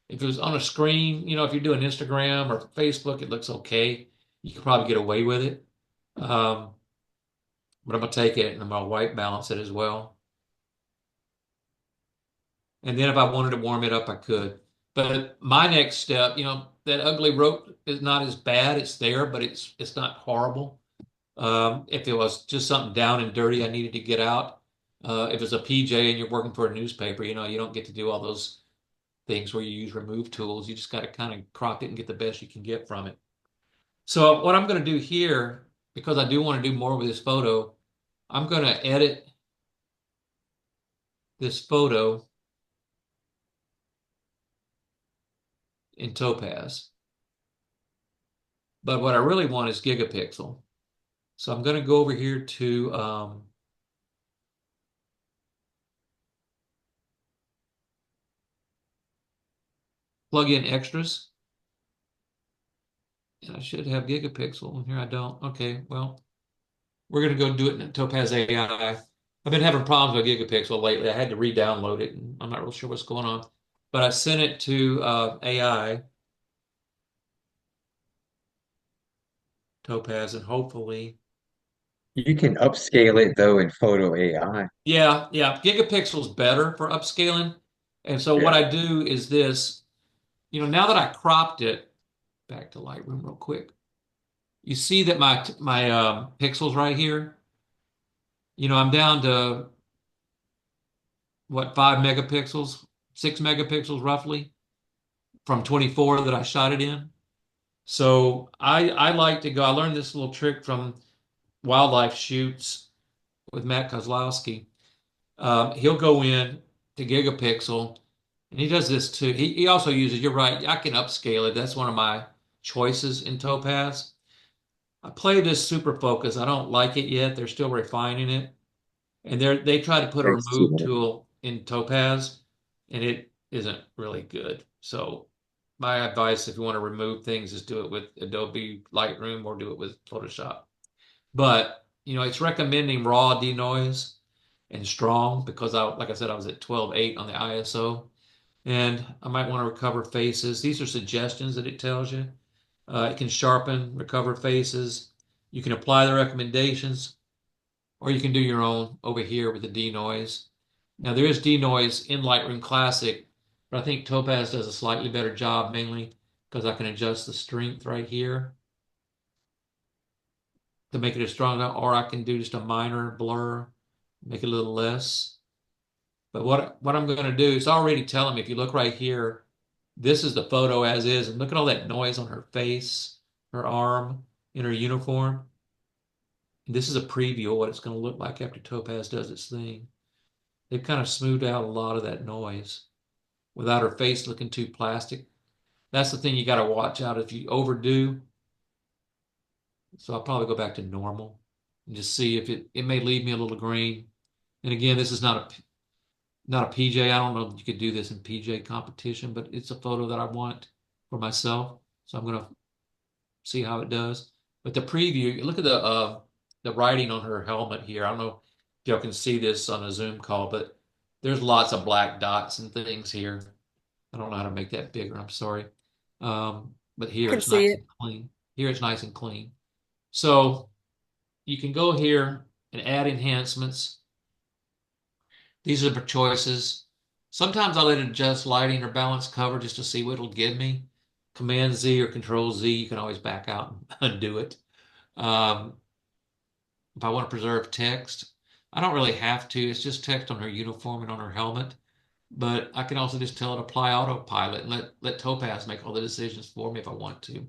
If it was on a screen, if you're doing Instagram or Facebook, it looks okay. You could probably get away with it. But I'm going to take it and I'm going to white balance it as well. And then if I wanted to warm it up, I could. But my next step, that ugly rope is not as bad. It's there, but it's not horrible. If it was just something down and dirty I needed to get out, if it's a PJ and you're working for a newspaper, you don't get to do all those things where you use remove tools. You just got to kind of crop it and get the best you can get from it. So what I'm going to do here, because I do want to do more with this photo, I'm going to edit this photo in Topaz. But what I really want is gigapixel. So I'm going to go over here to plug in extras. And I should have gigapixel. Here I don't. Okay, well, we're going to go do it in Topaz AI. I've been having problems with gigapixel lately. I had to re-download it, and I'm not real sure what's going on. But I sent it to AI, Topaz, and hopefully... You can upscale it though in Photo AI. Yeah, gigapixel's better for upscaling. And so what Yeah. I do is this, now that I cropped it, back to Lightroom real quick, you see that my pixels right here, I'm down to what, 5 megapixels, 6 megapixels roughly from 24 that I shot it in. So I like to go. I learned this little trick from wildlife shoots with Matt Kozlowski. He'll go in to gigapixel, and he does this too. He also uses, you're right, I can upscale it. That's one of my choices in Topaz. I play this super focus. I don't like it yet. They're still refining it. And they try to put a Thanks to remove that. tool in Topaz, and it isn't really good. So my advice, if you want to remove things, is do it with Adobe Lightroom or do it with Photoshop. But it's recommending raw denoise and strong because like I said, I was at 12.8 on the ISO, and I might want to recover faces. These are suggestions that it tells you. It can sharpen, recover faces. You can apply the recommendations, or you can do your own over here with the denoise. Now there is denoise in Lightroom Classic, but I think Topaz does a slightly better job, mainly because I can adjust the strength right here to make it as strong, or I can do just a minor blur, make it a little less. But what I'm going to do is already telling me, if you look right here, this is the photo as is, and look at all that noise on her face, her arm, in her uniform. And this is a preview of what it's going to look like after Topaz does its thing. They've kind of smoothed out a lot of that noise without her face looking too plastic. That's the thing you got to watch out if you overdo. So I'll probably go back to normal and just see if it may leave me a little green. And again, this is not a PJ. I don't know if you could do this in PJ competition, but it's a photo that I want for myself. So I'm gonna see how it does. But the preview, look at the writing on her helmet here. I don't know if y'all can see this on a Zoom call, but there's lots of black dots and things here. I don't know how to make that bigger. I'm sorry. But I here can it's see nice it. and clean. Here it's nice and clean. So you can go here and add enhancements. These are the choices. Sometimes I let it adjust lighting or balance cover just to see what it'll give me. Command Z or Control Z, you can always back out and undo it. Um, if I want to preserve text, I don't really have to. It's just text on her uniform and on her helmet. But I can also just tell it apply autopilot and let Topaz make all the decisions for me if I want to.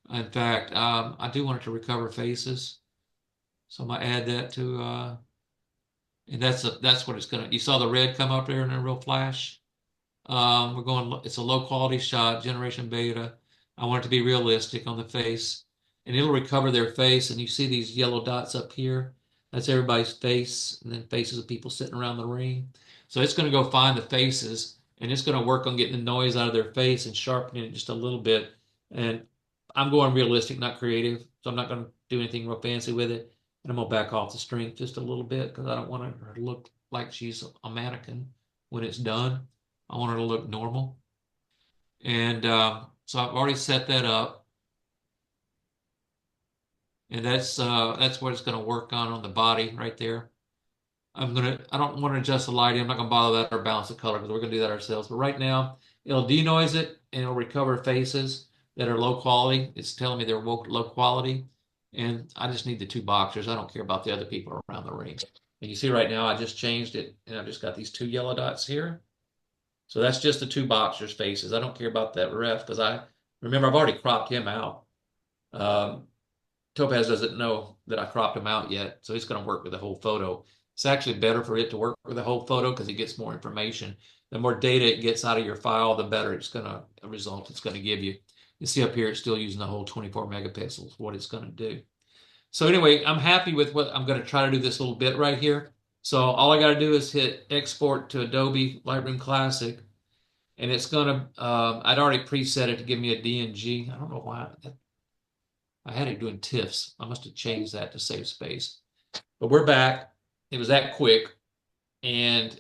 In fact, I do want it to recover faces. So I'm gonna add that to and that's what it's gonna. You saw the red come up there in a real flash. We're going. It's a low quality shot, generation beta. I want it to be realistic on the face, and it'll recover their face. And you see these yellow dots up here. That's everybody's face, and then faces of people sitting around the ring. So it's going to go find the faces, and it's going to work on getting the noise out of their face and sharpening it just a little bit. And I'm going realistic, not creative. So I'm not going to do anything real fancy with it. And I'm going to back off the strength just a little bit because I don't want her to look like she's a mannequin when it's done. I want her to look normal. And so I've already set that up. And that's what it's going to work on the body right there. I don't want to adjust the lighting. I'm not going to bother that or balance the color because we're going to do that ourselves. But right now, it'll denoise it and it'll recover faces that are low quality. It's telling me they're low quality. And I just need the two boxers. I don't care about the other people around the ring. And you see right now, I just changed it and I've just got these two yellow dots here. So that's just the two boxers' faces. I don't care about that ref because I remember I've already cropped him out. Um, Topaz doesn't know that I cropped him out yet, so it's going to work with the whole photo. It's actually better for it to work with the whole photo because it gets more information. The more data it gets out of your file, the better it's going to result it's going to give you. You see up here, it's still using the whole 24 megapixels, what it's going to do. So anyway, I'm happy with what I'm going to try to do this little bit right here. So all I got to do is hit export to Adobe Lightroom Classic, and it's gonna. I'd already preset it to give me a DNG. I don't know why I had it doing TIFFs. I must have changed that to save space. But we're back. It was that quick, and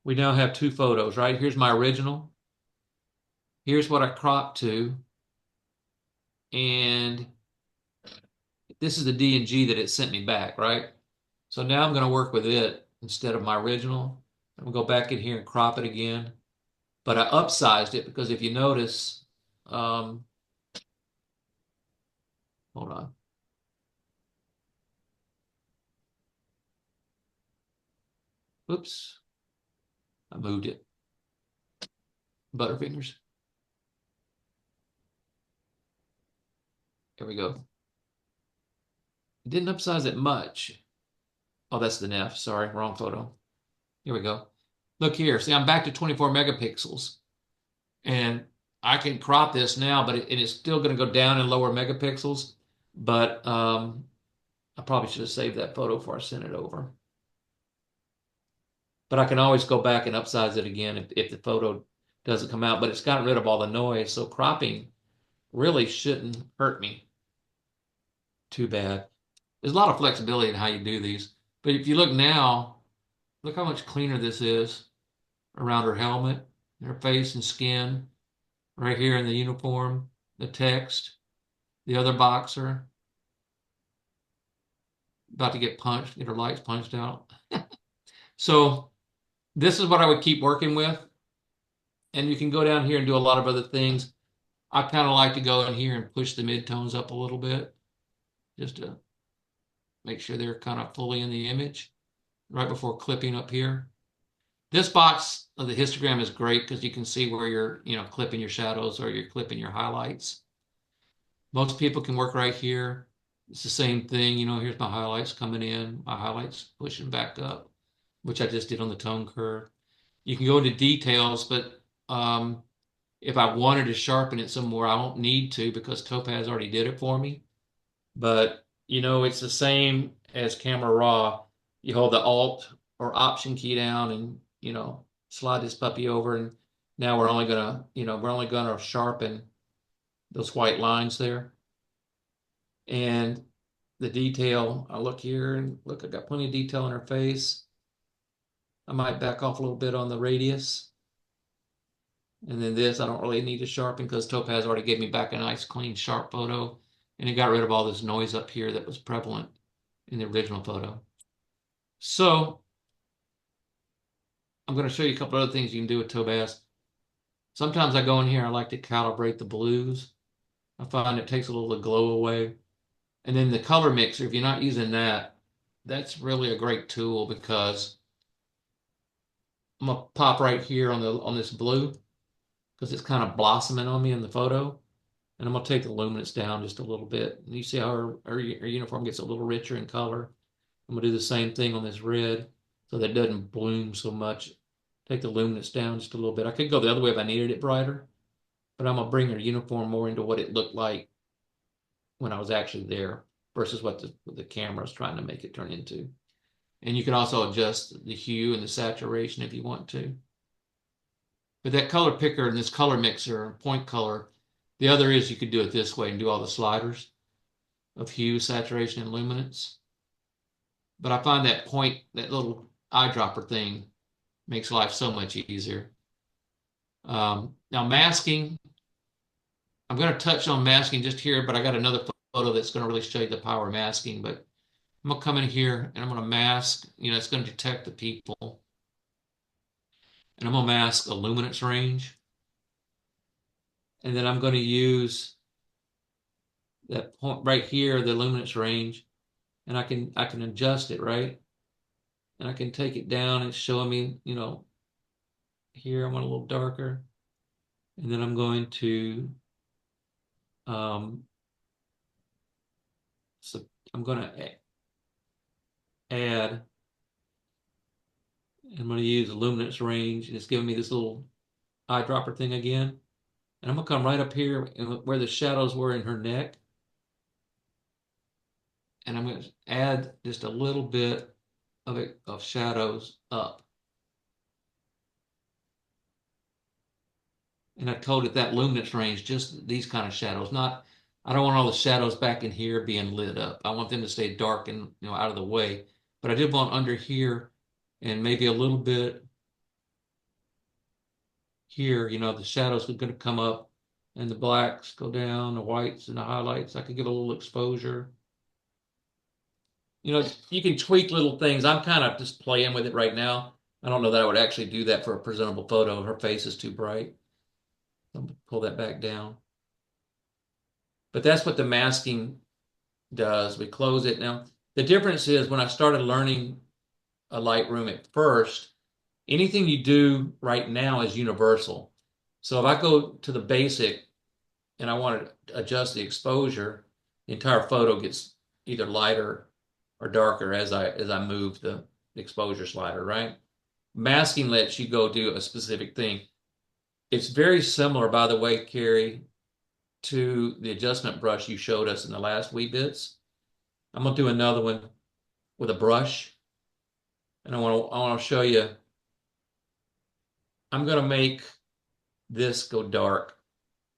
we now have two photos. Right here's my original. Here's what I cropped to, and this is the DNG that it sent me back. Right. So now I'm going to work with it instead of my original. I'm going to go back in here and crop it again. But I upsized it because if you notice, Hold on. Oops. I moved it. Butterfingers. There we go. Didn't upsize it much. Oh, that's the Neff. Sorry, wrong photo. Here we go. Look here. See, I'm back to 24 megapixels. And I can crop this now, but it's still going to go down in lower megapixels. But I probably should have saved that photo before I sent it over. But I can always go back and upsize it again if the photo doesn't come out. But it's gotten rid of all the noise, so cropping really shouldn't hurt me too bad. There's a lot of flexibility in how you do these. But if you look now, look how much cleaner this is around her helmet, her face and skin, right here in the uniform, the text, the other boxer, about to get punched, get her lights punched out. So this is what I would keep working with. And you can go down here and do a lot of other things. I kind of like to go in here and push the midtones up a little bit just to make sure they're kind of fully in the image right before clipping up here. This box of the histogram is great because you can see where you're, clipping your shadows or you're clipping your highlights. Most people can work right here. It's the same thing, here's my highlights coming in, my highlights pushing back up, which I just did on the tone curve. You can go into details, but if I wanted to sharpen it some more, I don't need to because Topaz already did it for me. But, it's the same as Camera Raw. You hold the Alt or Option key down and, slide this puppy over. And now we're only gonna sharpen those white lines there. And the detail, I look here and look, I got plenty of detail in her face. I might back off a little bit on the radius. And then this, I don't really need to sharpen because Topaz already gave me back a nice, clean, sharp photo. And it got rid of all this noise up here that was prevalent in the original photo. So I'm going to show you a couple other things you can do with Topaz. Sometimes I go in here, I like to calibrate the blues. I find it takes a little of the glow away. And then the color mixer, if you're not using that, that's really a great tool because I'm gonna pop right here on this blue because it's kind of blossoming on me in the photo. And I'm gonna take the luminance down just a little bit. And you see how her uniform gets a little richer in color. I'm gonna do the same thing on this red so that it doesn't bloom so much. Take the luminance down just a little bit. I could go the other way if I needed it brighter, but I'm gonna bring her uniform more into what it looked like when I was actually there versus what the camera is trying to make it turn into. And you can also adjust the hue and the saturation if you want to. But that color picker and this color mixer, point color, the other is you could do it this way and do all the sliders of hue, saturation, and luminance. But I find that that little eyedropper thing makes life so much easier. Now masking, I'm going to touch on masking just here, but I got another photo that's going to really show you the power of masking. But I'm going to come in here and I'm going to mask, it's going to detect the people. And I'm going to mask a luminance range. And then I'm going to use that point right here, the luminance range, and I can adjust it, right? And I can take it down and show me, here I want a little darker. And then I'm going to so I'm going to add, I'm going to use a luminance range, and it's giving me this little eyedropper thing again. And I'm going to come right up here where the shadows were in her neck. And I'm going to add just a little bit of shadows up. And I told it that luminance range, just these kind of shadows. I don't want all the shadows back in here being lit up. I want them to stay dark and out of the way. But I did want under here and maybe a little bit here, the shadows are going to come up and the blacks go down, the whites and the highlights. I could give a little exposure. You can tweak little things. I'm kind of just playing with it right now. I don't know that I would actually do that for a presentable photo. Her face is too bright. I'm going to pull that back down. But that's what the masking does. We close it. Now, the difference is when I started learning a Lightroom at first, anything you do right now is universal. So if I go to the basic and I want to adjust the exposure, the entire photo gets either lighter or darker as I move the exposure slider, right? Masking lets you go do a specific thing. It's very similar, by the way, Carrie, to the adjustment brush you showed us in the last wee bits. I'm gonna do another one with a brush, and I want to show you. I'm gonna make this go dark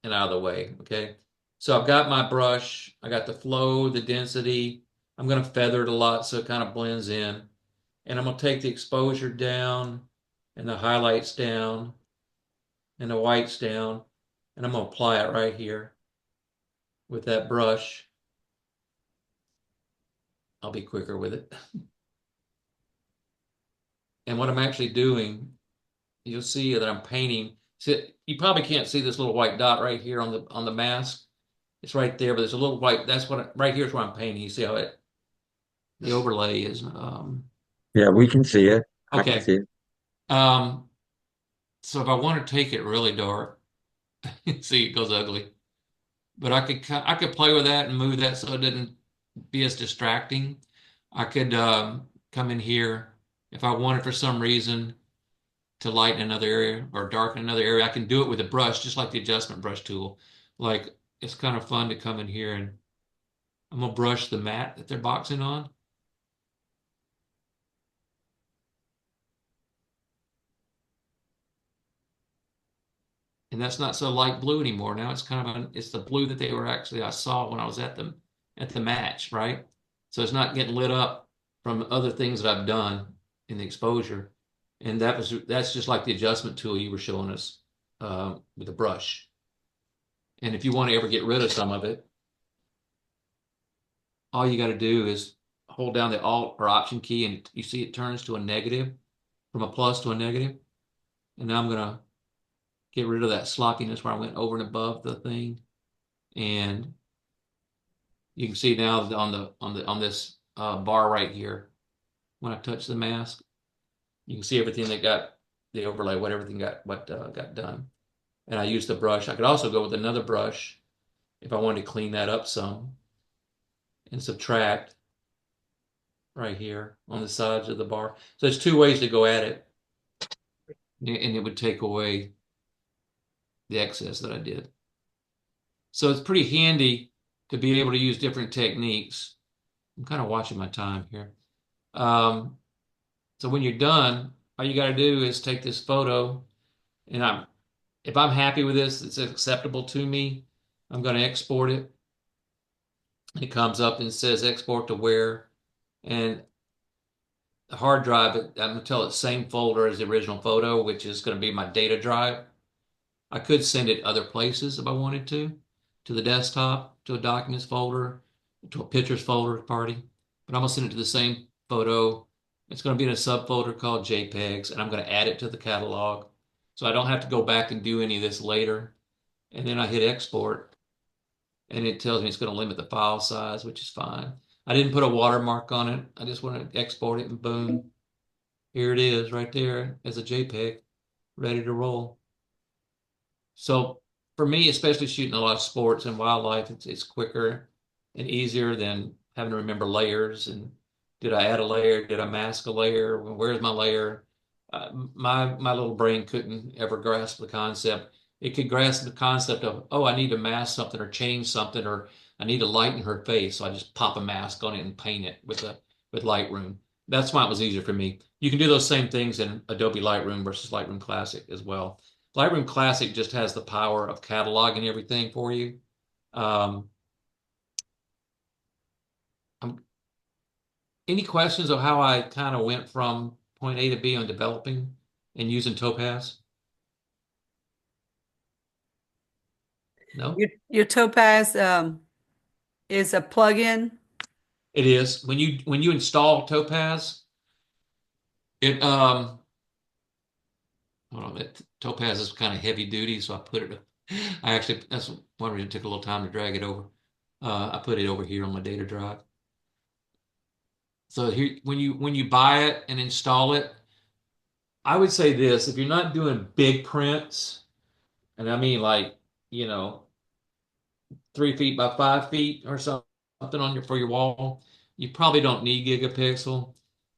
and out of the way, okay? So I've got my brush, I got the flow, the density. I'm gonna feather it a lot so it kind of blends in. And I'm gonna take the exposure down and the highlights down and the whites down, and I'm gonna apply it right here with that brush. I'll be quicker with it. And what I'm actually doing, you'll see that I'm painting. See, you probably can't see this little white dot right here on the mask. It's right there, but there's a little white. That's right here is where I'm painting. You see how the overlay is. Yeah, we can see it. I can Okay. see it. Um, so if I want to take it really dark, see, it goes ugly. But I could play with that and move that so it didn't be as distracting. I could come in here if I wanted for some reason to lighten another area or darken another area. I can do it with a brush, just like the adjustment brush tool. Like it's kind of fun to come in here and I'm gonna brush the mat that they're boxing on. And that's not so light blue anymore. Now it's kind of it's the blue that they were actually I saw when I was at the match, right? So it's not getting lit up from other things that I've done in the exposure. And that's just like the adjustment tool you were showing us with the brush. And if you want to ever get rid of some of it, all you got to do is hold down the Alt or Option key, and you see it turns to a negative, from a plus to a negative. And now I'm gonna get rid of that sloppiness where I went over and above the thing. And you can see now on this bar right here, when I touch the mask, you can see everything that got the overlay, what everything got done. And I used the brush. I could also go with another brush if I wanted to clean that up some and subtract right here on the sides of the bar. So there's two ways to go at it, and it would take away the excess that I did. So it's pretty handy to be able to use different techniques. I'm kind of watching my time here. So when you're done, all you got to do is take this photo, and if I'm happy with this, it's acceptable to me, I'm going to export it. It comes up and says export to where, and the hard drive, I'm going to tell it same folder as the original photo, which is going to be my data drive. I could send it other places if I wanted to the desktop, to a documents folder, to a pictures folder party, but I'm going to send it to the same photo. It's going to be in a subfolder called JPEGs, and I'm going to add it to the catalog. So I don't have to go back and do any of this later. And then I hit export, and it tells me it's going to limit the file size, which is fine. I didn't put a watermark on it. I just want to export it, and boom, here it is right there as a JPEG, ready to roll. So for me, especially shooting a lot of sports and wildlife, it's quicker and easier than having to remember layers and did I add a layer? Did I mask a layer? Where's my layer? My little brain couldn't ever grasp the concept. It could grasp the concept of, oh, I need to mask something or change something, or I need to lighten her face. So I just pop a mask on it and paint it with Lightroom. That's why it was easier for me. You can do those same things in Adobe Lightroom versus Lightroom Classic as well. Lightroom Classic just has the power of cataloging everything for you. Um, any questions of how I kind of went from point A to B on developing and using Topaz? No, Your Topaz is a plugin. it is. When you install Topaz, it hold on, Topaz is kind of heavy duty, so I put it. I actually that's one reason it took a little time to drag it over. I put it over here on my data drive. So here, when you buy it and install it, I would say this: if you're not doing big prints, and I mean like, you know, 3 feet by 5 feet or something on for your wall, you probably don't need gigapixel.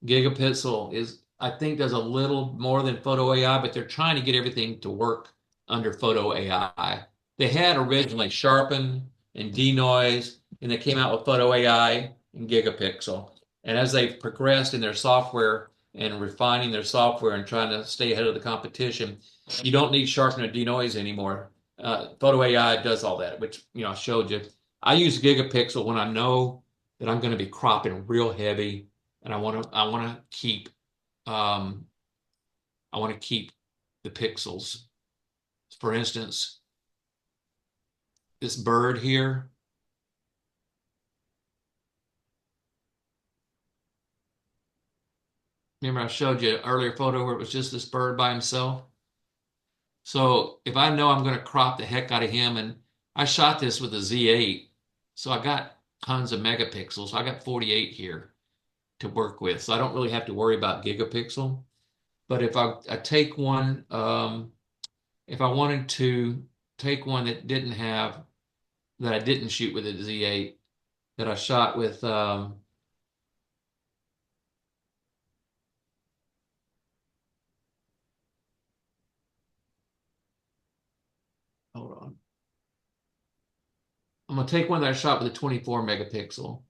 Gigapixel is, I think, does a little more than Photo AI, but they're trying to get everything to work under Photo AI. They had originally sharpen and denoise, and they came out with Photo AI and gigapixel. And as they've progressed in their software and refining their software and trying to stay ahead of the competition, you don't need sharpen or denoise anymore. Photo AI does all that, which, I showed you. I use gigapixel when I know that I'm going to be cropping real heavy, and um, I want to keep the pixels. For instance, this bird here. Remember, I showed you an earlier photo where it was just this bird by himself. So if I know I'm going to crop the heck out of him, and I shot this with a Z8, so I got tons of megapixels. So I got 48 here to work with. So I don't really have to worry about gigapixel. But if I take one, if I wanted to take one that I didn't shoot with a Z8, that I shot with, hold on. I'm gonna take one that I shot with a 24 megapixel,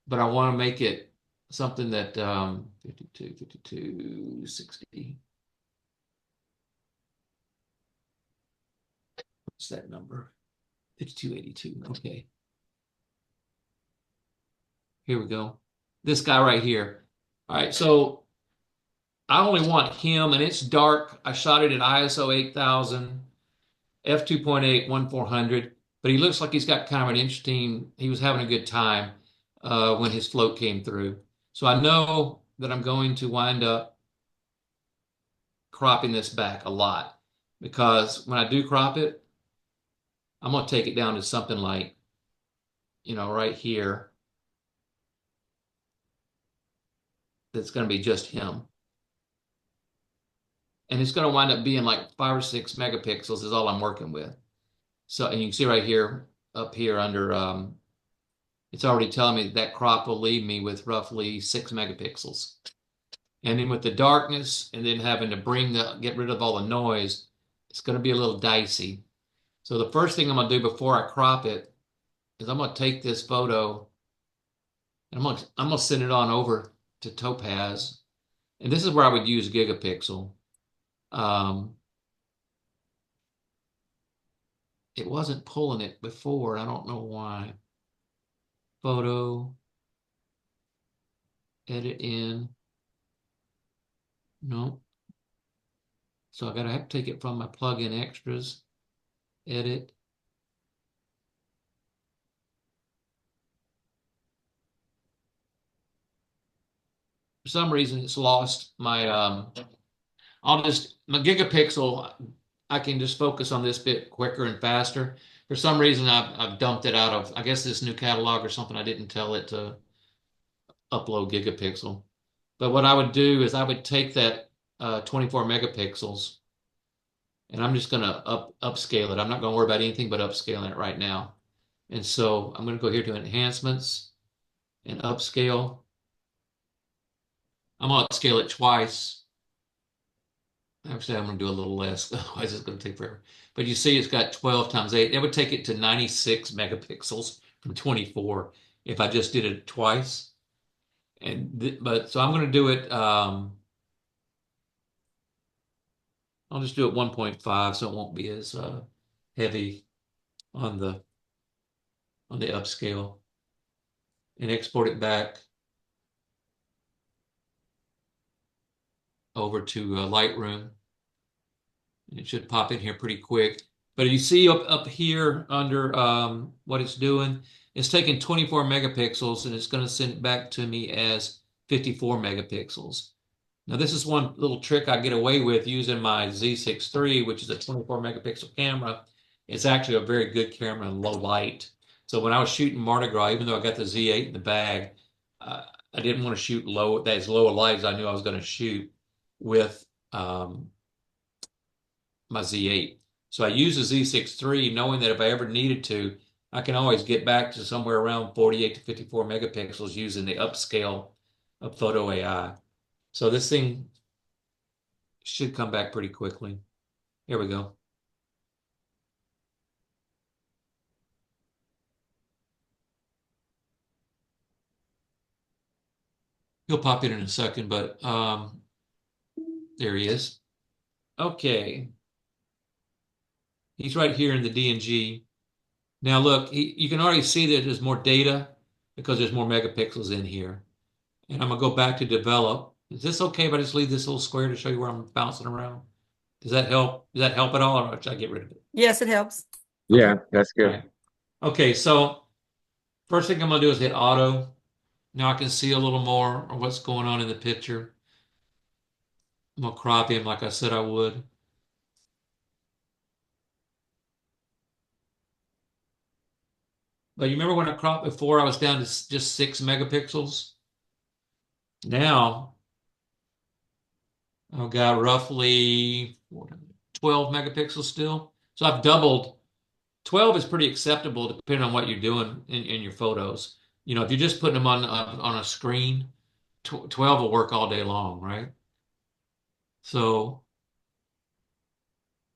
but I want to make it something that 52, 52, 60. What's that number? 5282. Okay. Here we go. This guy right here. All right, so I only want him, and it's dark. I shot it at ISO 8000, f2.8, 1400, but he looks like he's got kind of an interesting, he was having a good time when his float came through. So I know that I'm going to wind up cropping this back a lot, because when I do crop it, I'm going to take it down to something like, right here. That's going to be just him. And it's going to wind up being like 5 or 6 megapixels is all I'm working with. So, and you can see right here, up here under, it's already telling me that crop will leave me with roughly 6 megapixels. And then with the darkness and then having to get rid of all the noise, it's going to be a little dicey. So the first thing I'm going to do before I crop it is I'm going to take this photo and I'm going to send it on over to Topaz. And this is where I would use gigapixel. It wasn't pulling it before. I don't know why. Photo, edit in. No. So I have to take it from my plugin extras, edit. For some reason, it's lost my, my gigapixel, I can just focus on this bit quicker and faster. For some reason, I've dumped it out of, I guess, this new catalog or something. I didn't tell it to upload gigapixel. But what I would do is I would take that 24 megapixels, and I'm just going to upscale it. I'm not going to worry about anything but upscaling it right now. And so I'm going to go here to enhancements and upscale. I'm going to upscale it twice. Actually, I'm going to do a little less, otherwise it's going to take forever. But you see it's got 12 times 8. It would take it to 96 megapixels from 24 if I just did it twice. But so I'm going to do it, I'll just do it 1.5 so it won't be as heavy on the upscale, and export it back over to Lightroom. And it should pop in here pretty quick. But you see up here under what it's doing, it's taking 24 megapixels and it's going to send it back to me as 54 megapixels. Now this is one little trick I get away with using my Z6 III, which is a 24 megapixel camera. It's actually a very good camera in low light. So when I was shooting Mardi Gras, even though I got the Z8 in the bag, I didn't want to shoot as low a light as I knew I was going to shoot with my Z8. So I use the Z6 III knowing that if I ever needed to, I can always get back to somewhere around 48 to 54 megapixels using the upscale of Photo AI. So this thing should come back pretty quickly. Here we go. He'll pop in a second, but there he is. Okay. He's right here in the DNG. Now look, you can already see that there's more data because there's more megapixels in here. And I'm gonna go back to develop. Is this okay if I just leave this little square to show you where I'm bouncing around? Does that help? Does that help at all, or should I get rid of it? Yes, it helps. Yeah, Okay. that's All good. right. Okay, so first thing I'm gonna do is hit auto. Now I can see a little more of what's going on in the picture. I'm gonna crop him like I said I would. But you remember when I cropped before, I was down to just 6 megapixels. Now I've got roughly 12 megapixels still. So I've doubled. 12 is pretty acceptable depending on what you're doing in your photos. You know, if you're just putting them on a screen, 12 will work all day long, right? So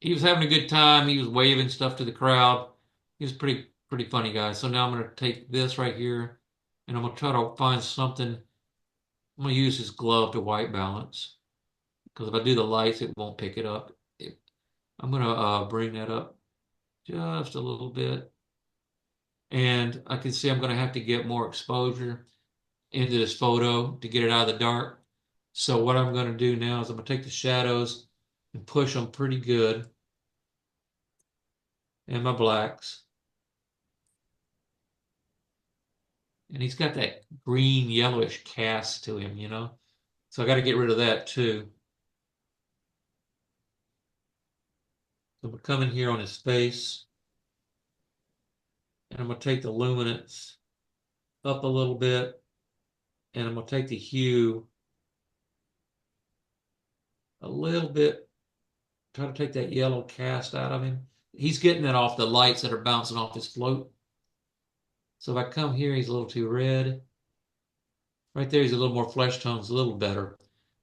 he was having a good time. He was waving stuff to the crowd. He was pretty funny guy. So now I'm going to take this right here and I'm going to try to find something. I'm going to use his glove to white balance because if I do the lights, it won't pick it up. I'm going to bring that up just a little bit. And I can see I'm going to have to get more exposure into this photo to get it out of the dark. So what I'm going to do now is I'm going to take the shadows and push them pretty good and my blacks. And he's got that green yellowish cast to him, you know? So I got to get rid of that too. So I'm going to come in here on his face and I'm going to take the luminance up a little bit and I'm going to take the hue a little bit, try to take that yellow cast out of him. He's getting it off the lights that are bouncing off his float. So if I come here, he's a little too red. Right there, he's a little more flesh tones, a little better.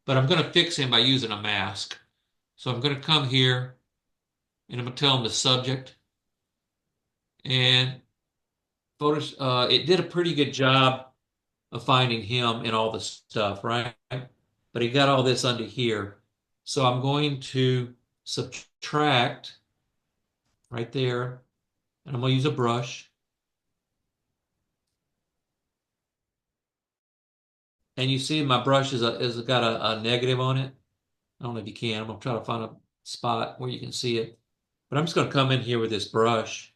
But I'm going to fix him by using a mask. So I'm going to come here and I'm going to tell him the subject. And photos, it did a pretty good job of finding him in all the stuff, right? But he got all this under here. So I'm going to subtract right there. And I'm going to use a brush. And you see my brush is got a negative on it. I don't know if you can. I'm gonna try to find a spot where you can see it. But I'm just gonna come in here with this brush,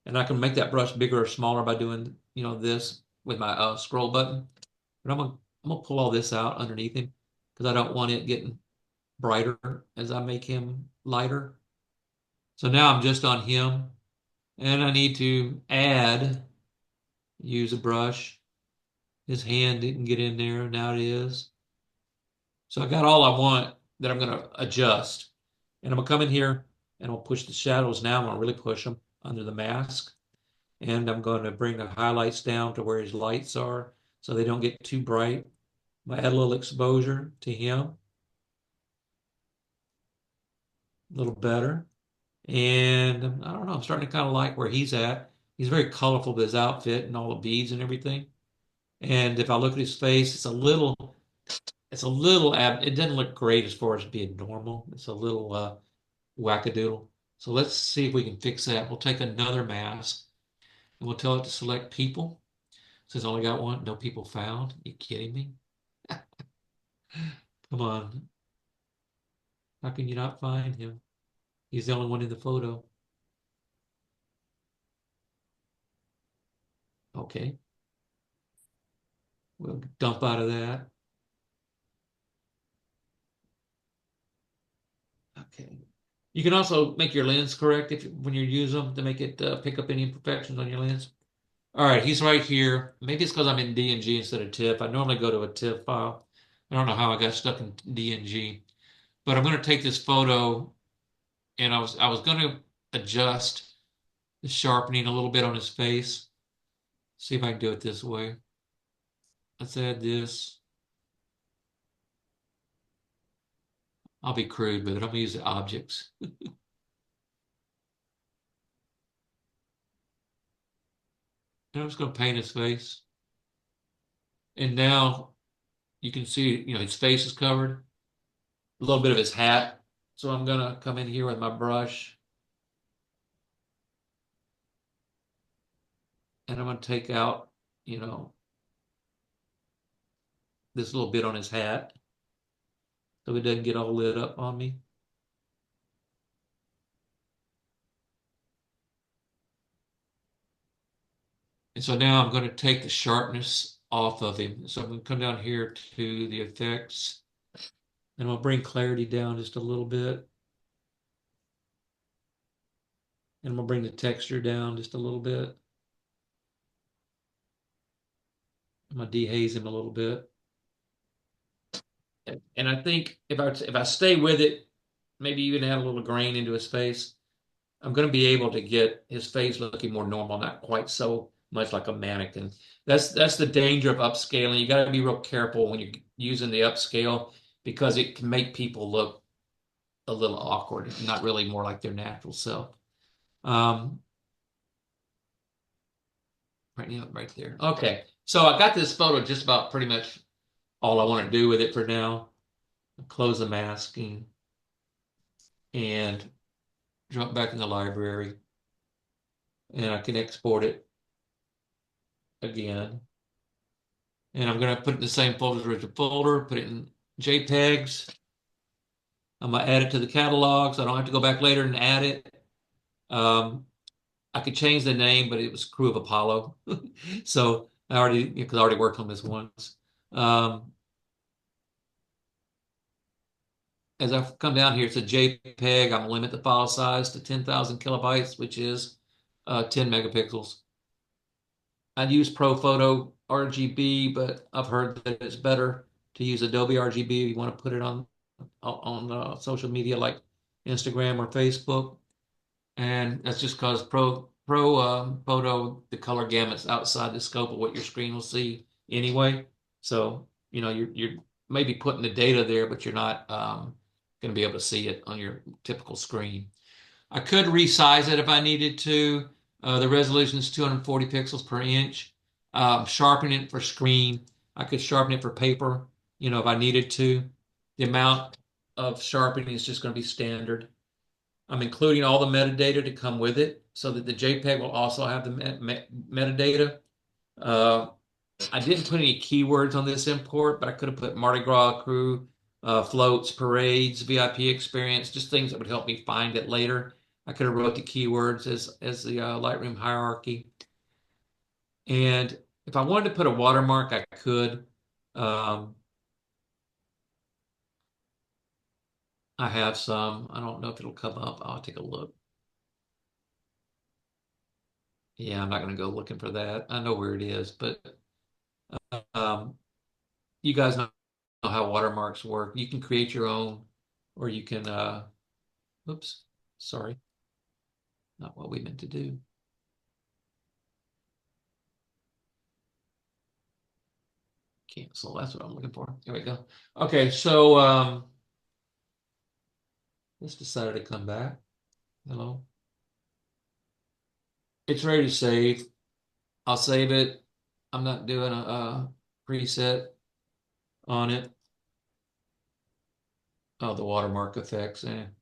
and I can make that brush bigger or smaller by doing, you know, this with my scroll button. But I'm gonna pull all this out underneath him because I don't want it getting brighter as I make him lighter. So now I'm just on him, and I need to use a brush. His hand didn't get in there. Now it is. So I got all I want that I'm going to adjust. And I'm going to come in here and I'll push the shadows now. I'm going to really push them under the mask. And I'm going to bring the highlights down to where his lights are so they don't get too bright. I'm going to add a little exposure to him, a little better. And I don't know, I'm starting to kind of like where he's at. He's very colorful with his outfit and all the beads and everything. And if I look at his face, it doesn't look great as far as being normal. It's a little wackadoodle. So let's see if we can fix that. We'll take another mask and we'll tell it to select people. Since I only got one, no people found. You kidding me? Come on. How can you not find him? He's the only one in the photo. Okay. We'll dump out of that. Okay. You can also make your lens correct when you use them to make it pick up any imperfections on your lens. All right, he's right here. Maybe it's because I'm in DNG instead of TIFF. I normally go to a TIFF file. I don't know how I got stuck in DNG, but I'm going to take this photo, and I was going to adjust the sharpening a little bit on his face. See if I can do it this way. Let's add this. I'll be crude with it. I'm gonna use the objects. And I'm just gonna paint his face. And now you can see, his face is covered, a little bit of his hat. So I'm gonna come in here with my brush, and I'm gonna take out, you know, this little bit on his hat so it doesn't get all lit up on me. And so now I'm going to take the sharpness off of him. So I'm going to come down here to the effects, and I'll bring clarity down just a little bit. And I'm going to bring the texture down just a little bit. I'm going to dehaze him a little bit. And I think if I stay with it, maybe even add a little grain into his face, I'm going to be able to get his face looking more normal, not quite so much like a mannequin. That's the danger of upscaling. You got to be real careful when you're using the upscale because it can make people look a little awkward, not really more like their natural self. Right now, right there. Okay, so I got this photo just about pretty much all I want to do with it for now. Close the masking and jump back in the library, and I can export it again. And I'm going to put it in the same folder as original folder, put it in JPEGs. I'm going to add it to the catalog so I don't have to go back later and add it. I could change the name, but it was Crew of Apollo. So because I already worked on this once. As I come down here, it's a JPEG. I'm going to limit the file size to 10,000 kilobytes, which is 10 megapixels. I'd use ProPhoto RGB, but I've heard that it's better to use Adobe RGB if you want to put it on social media like Instagram or Facebook. And that's just because Photo, the color gamut's outside the scope of what your screen will see anyway. So, you're maybe putting the data there, but you're not going to be able to see it on your typical screen. I could resize it if I needed to. The resolution is 240 pixels per inch. Sharpen it for screen. I could sharpen it for paper, if I needed to. The amount of sharpening is just going to be standard. I'm including all the metadata to come with it so that the JPEG will also have the metadata. I didn't put any keywords on this import, but I could have put Mardi Gras crew, floats, parades, VIP experience, just things that would help me find it later. I could have wrote the keywords as the Lightroom hierarchy. And if I wanted to put a watermark, I could. I have some. I don't know if it'll come up. I'll take a look. Yeah, I'm not going to go looking for that. I know where it is, but you guys know how watermarks work. You can create your own, or you can, oops, sorry, not what we meant to do. Cancel, that's what I'm looking for. There we go. Okay, so let's decided to come back. Hello. It's ready to save. I'll save it. I'm not doing a preset on it. Oh, the watermark effects. There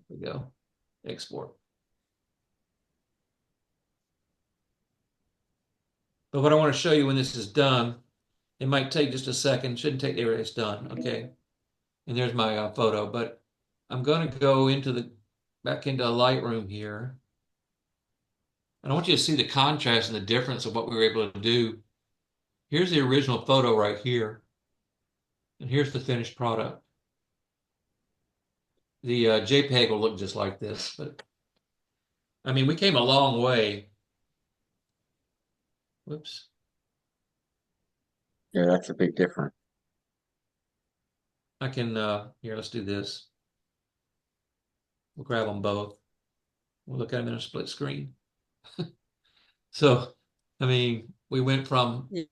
we go. Export. But what I want to show you when this is done, it might take just a second. Shouldn't take, there it's done. Okay. And there's my photo, but I'm going to go back into Lightroom here. And I want you to see the contrast and the difference of what we were able to do here's the original photo right here, and here's the finished product. The JPEG will look just like this, but I mean, we came a long way. Whoops. Yeah, that's a big difference. I can, here, let's do this. We'll grab them both. We'll look at them in a split screen. So, I mean, we went from, and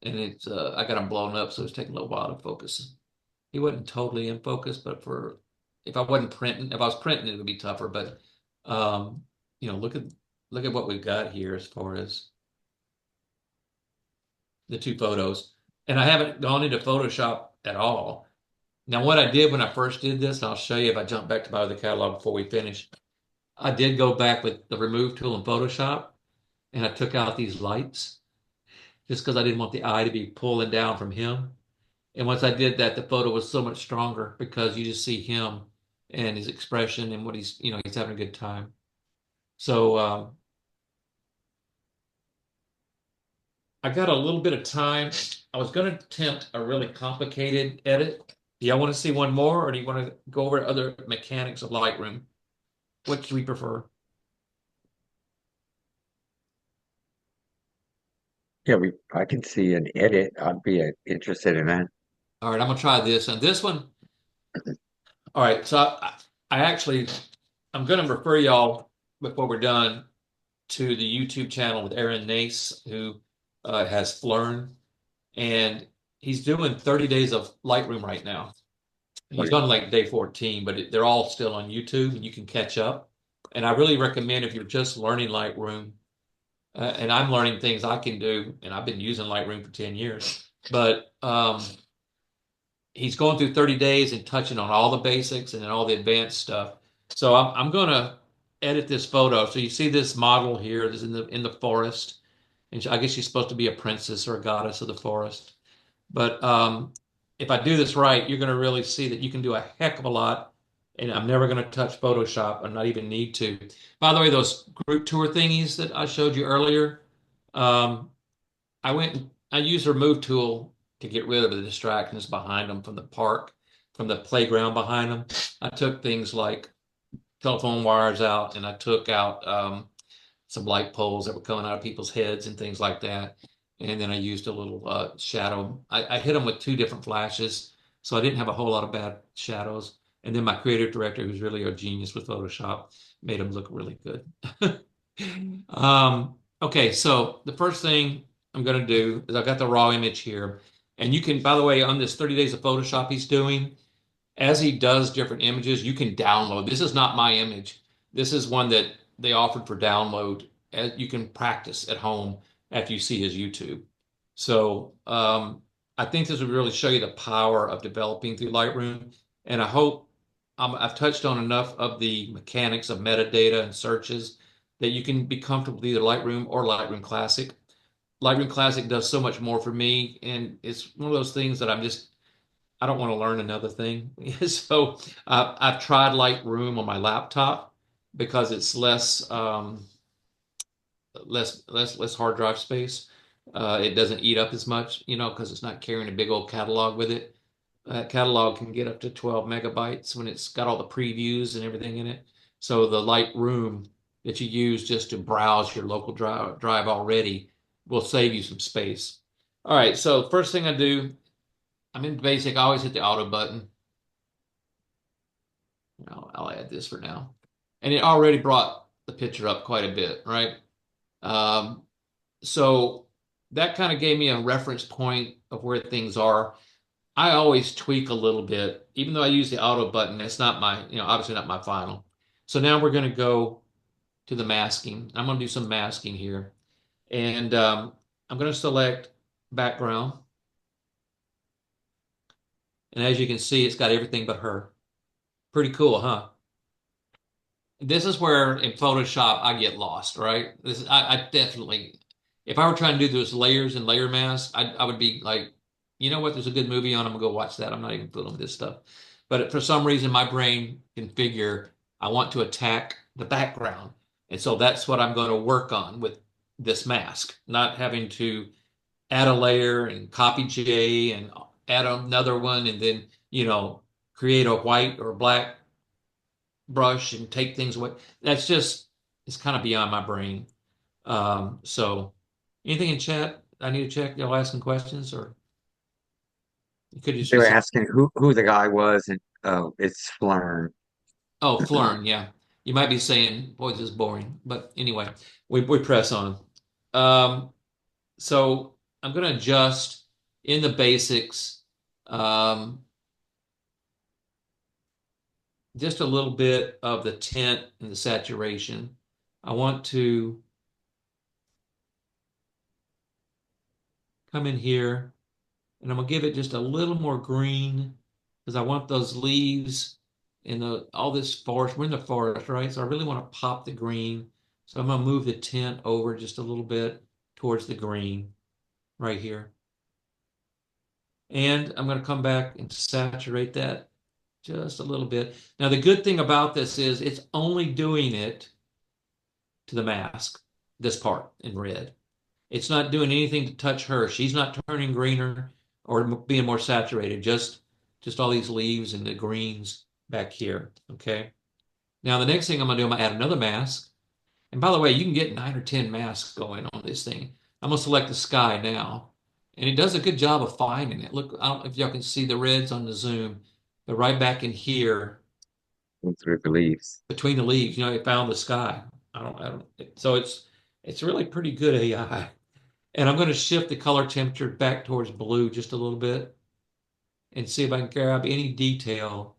it's, I got them blown up, so it's taking a little while to focus. He wasn't totally in focus, but for, if I wasn't printing, if I was printing, it would be tougher, but, you know, look at what we've got here as far as the two photos. And I haven't gone into Photoshop at all. Now, what I did when I first did this, and I'll show you if I jump back to my other catalog before we finish, I did go back with the remove tool in Photoshop and I took out these lights just because I didn't want the eye to be pulling down from him. And once I did that, the photo was so much stronger because you just see him and his expression and what he's, you know, he's having a good time. So I got a little bit of time. I was going to attempt a really complicated edit. Do y'all want to see one more, or do you want to go over other mechanics of Lightroom? What do we prefer? Yeah, I can see an edit. I'd be interested in that. All right, I'm gonna try this. And this one, all right, so I actually, I'm gonna refer y'all before we're done to the YouTube channel with Aaron Nace, who has Flern, and he's doing 30 days of Lightroom right now. He's on like day 14, but they're all still on YouTube and you can catch up. And I really recommend if you're just learning Lightroom, and I'm learning things I can do, and I've been using Lightroom for 10 years, but he's going through 30 days and touching on all the basics and all the advanced stuff. So I'm going to edit this photo. So you see this model here, this is in the forest, and I guess she's supposed to be a princess or a goddess of the forest. But if I do this right, you're going to really see that you can do a heck of a lot. And I'm never going to touch Photoshop. I'm not even need to. By the way, those group tour thingies that I showed you earlier, um, I used the remove tool to get rid of the distractions behind them from the park, from the playground behind them. I took things like telephone wires out, and I took out some light poles that were coming out of people's heads and things like that. And then I used a little shadow. I hit them with two different flashes, so I didn't have a whole lot of bad shadows. And then my creative director, who's really a genius with Photoshop, made them look really good. Okay, so the first thing I'm going to do is I've got the raw image here. And you can, by the way, on this 30 days of Photoshop he's doing, as he does different images, you can download. This is not my image. This is one that they offered for download. You can practice at home after you see his YouTube. So I think this would really show you the power of developing through Lightroom. And I hope I've touched on enough of the mechanics of metadata and searches that you can be comfortable with either Lightroom or Lightroom Classic. Lightroom Classic does so much more for me, and it's one of those things that I don't want to learn another thing. So I've tried Lightroom on my laptop because it's less hard drive space. It doesn't eat up as much, you know, because it's not carrying a big old catalog with it. That catalog can get up to 12 megabytes when it's got all the previews and everything in it. So the Lightroom that you use just to browse your local drive already will save you some space. All right, so first thing I do, I'm in basic. I always hit the auto button. I'll add this for now. And it already brought the picture up quite a bit, right? So that kind of gave me a reference point of where things are. I always tweak a little bit, even though I use the auto button. It's not my, obviously not my final. So now we're going to go to the masking. I'm going to do some masking here. And I'm going to select background. And as you can see, it's got everything but her. Pretty cool, huh? This is where in Photoshop I get lost, right? I definitely, if I were trying to do those layers and layer masks, I would be like, you know what? There's a good movie on. I'm gonna go watch that. I'm not even fooling with this stuff. But for some reason, my brain can figure I want to attack the background, And so that's what I'm going to work on with this mask, not having to add a layer and copy J and add another one and then, create a white or black brush and take things away. That's just, it's kind of beyond my brain. So anything in chat I need to check? Y'all asking questions or you could just They be were saying, asking who the guy was, and oh, it's Flern. oh, Flurn, yeah. You might be saying, boy, this is boring. But anyway, we press on. Um, so I'm going to adjust in the basics um, just a little bit of the tint and the saturation. I want to come in here and I'm gonna give it just a little more green because I want those leaves in all this forest. We're in the forest, right? So I really want to pop the green. So I'm gonna move the tint over just a little bit towards the green right here. And I'm gonna come back and saturate that just a little bit. Now the good thing about this is it's only doing it to the mask, this part in red. It's not doing anything to touch her. She's not turning greener or being more saturated. Just all these leaves and the greens back here. Okay. Now the next thing I'm gonna do, I'm gonna add another mask. And by the way, you can get 9 or 10 masks going on this thing. I'm gonna select the sky now, and it does a good job of finding it. Look, I don't know if y'all can see the reds on the zoom, but right back in here Through the leaves. between the leaves, it found the sky. I don't. So it's really pretty good AI. And I'm going to shift the color temperature back towards blue just a little bit and see if I can grab any detail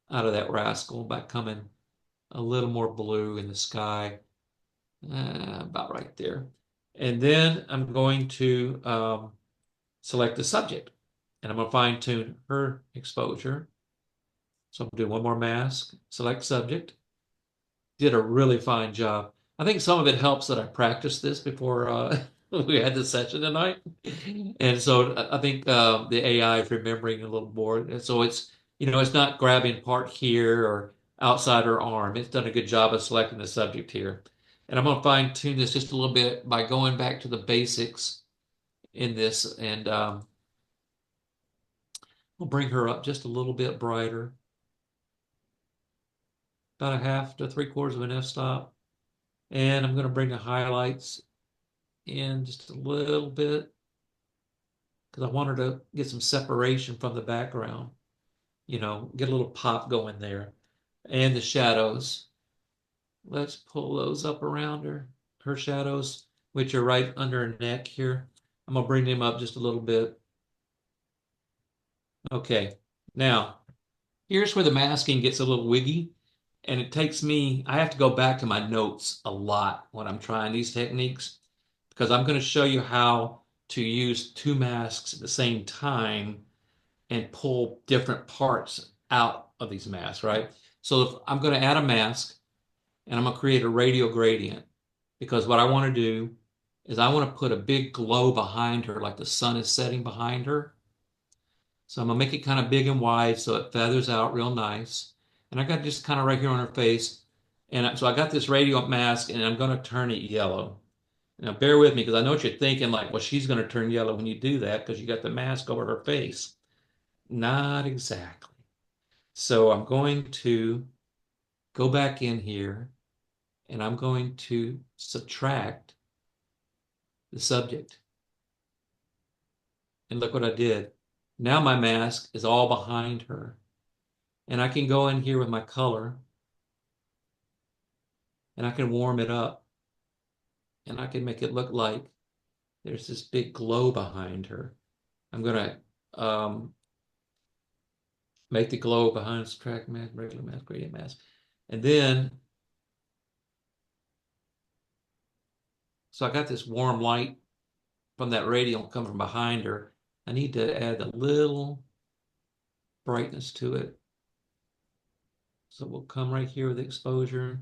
out of that rascal by coming a little more blue in the sky, about right there. And then I'm going to select the subject and I'm going to fine tune her exposure. So I'm going to do one more mask, select subject. Did a really fine job. I think some of it helps that I practiced this before we had the session tonight. And so I think the AI is remembering a little more. And so it's not grabbing part here or outside her arm. It's done a good job of selecting the subject here. And I'm going to fine tune this just a little bit by going back to the basics in this. And we'll bring her up just a little bit brighter, about a half to 3/4 of an f-stop. And I'm going to bring the highlights in just a little bit because I wanted to get some separation from the background, get a little pop going there. And the shadows, let's pull those up around her shadows, which are right under her neck here. I'm gonna bring them up just a little bit. Okay, now here's where the masking gets a little wiggy. And I have to go back to my notes a lot when I'm trying these techniques because I'm going to show you how to use two masks at the same time and pull different parts out of these masks, right? So if I'm going to add a mask and I'm going to create a radial gradient because what I want to do is I want to put a big glow behind her, like the sun is setting behind her. So I'm gonna make it kind of big and wide so it feathers out real nice. And I got just kind of right here on her face. And so I got this radial mask and I'm gonna turn it yellow. Now bear with me because I know what you're thinking, like, well, she's gonna turn yellow when you do that because you got the mask over her face. Not exactly. So I'm going to go back in here and I'm going to subtract the subject. And look what I did. Now my mask is all behind her. And I can go in here with my color and I can warm it up and I can make it look like there's this big glow behind her. I'm going to make the glow behind subtract mask, regular mask, gradient mask. And then, so I got this warm light from that radial coming from behind her. I need to add a little brightness to it. So we'll come right here with exposure.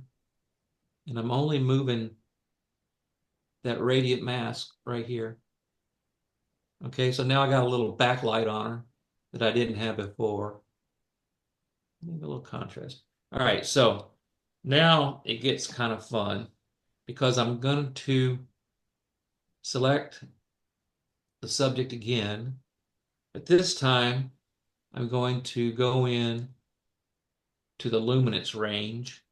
And I'm only moving that radiant mask right here. Okay, so now I got a little backlight on her that I didn't have before. Maybe a little contrast. All right, so now it gets kind of fun. because I'm going to select the subject again, but this time I'm going to go in to the luminance range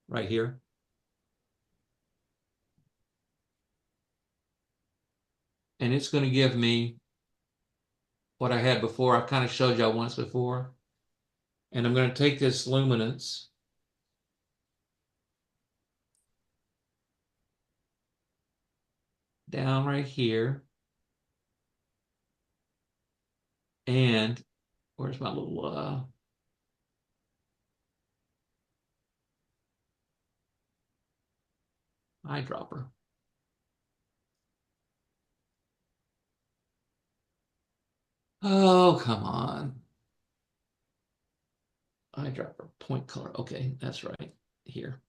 right here. And it's going to give me what I had before. I kind of showed y'all once before. And I'm going to take this luminance down right here. And where's my little eyedropper? Oh, come on. Eyedropper, point color. Okay, that's right. Here.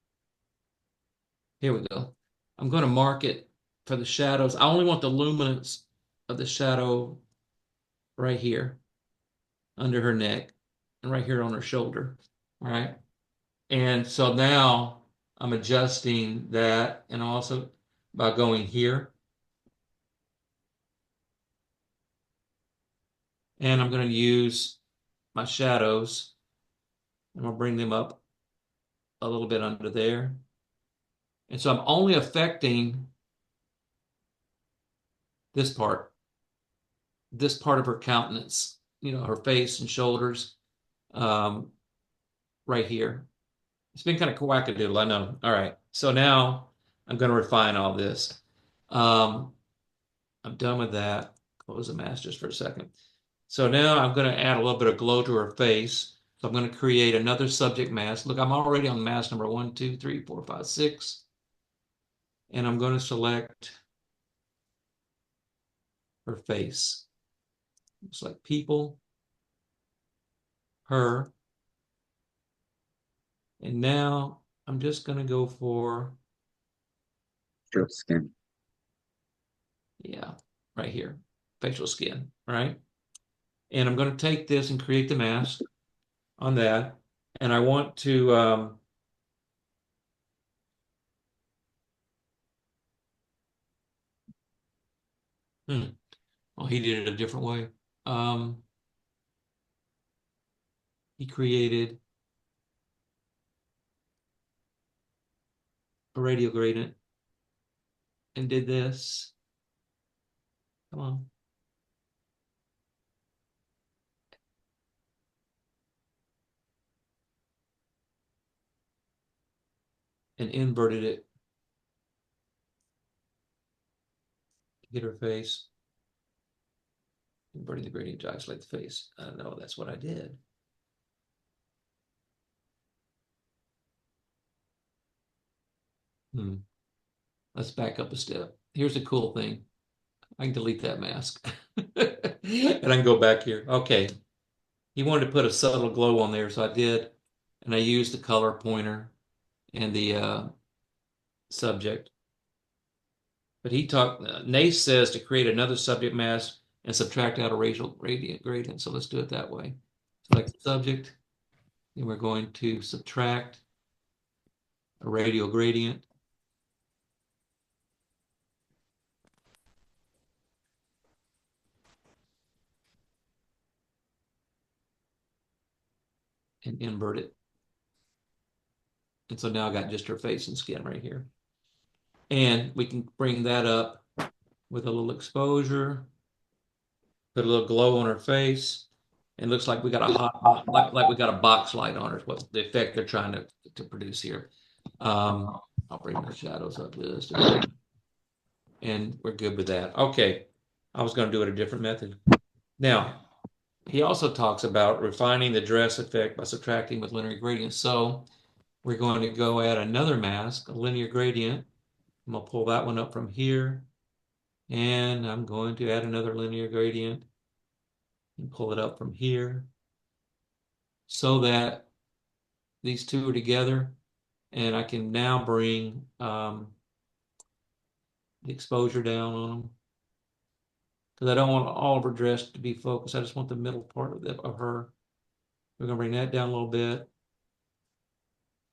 Here we go. I'm going to mark it for the shadows. I only want the luminance of the shadow right here under her neck and right here on her shoulder. All right. And so now I'm adjusting that, and also by going here. And I'm going to use my shadows. I'm going to bring them up a little bit under there. And so I'm only affecting this part of her countenance, her face and shoulders, um, right here. It's been kind of wackadoodle, I know. All right. So now I'm going to refine all this. I'm done with that. Close the mask just for a second. So now I'm going to add a little bit of glow to her face. So I'm going to create another subject mask. Look, I'm already on mask number 1, 2, 3, 4, 5, 6. And I'm going to select her face. Select people, her. And now I'm just going to go for, Strip skin. yeah, right here, facial skin, right? And I'm going to take this and create the mask on that. And I want to, oh, he did it a different way. He created a radial gradient and did this. Come on. And inverted it to get her face. Inverting the gradient to isolate the face. I don't know, that's what I did. Let's back up a step. Here's the cool thing. I can delete that mask. And I can go back here. Okay. He wanted to put a subtle glow on there, so I did. And I used the color pointer and the subject. But Nace says to create another subject mask and subtract out a radial gradient. So let's do it that way. Select the subject, and we're going to subtract a radial gradient. And invert it. And so now I got just her face and skin right here. And we can bring that up with a little exposure, put a little glow on her face. And it looks like we got like we got a box light on her, is what the effect they're trying to produce here. I'll bring the shadows up just a bit. And we're good with that. Okay. I was going to do it a different method. Now, he also talks about refining the dress effect by subtracting with linear gradients. So we're going to go add another mask, a linear gradient. I'm going to pull that one up from here. And I'm going to add another linear gradient and pull it up from here so that these two are together. And I can now bring the exposure down on them. Because I don't want all of her dress to be focused. I just want the middle part of her. We're going to bring that down a little bit.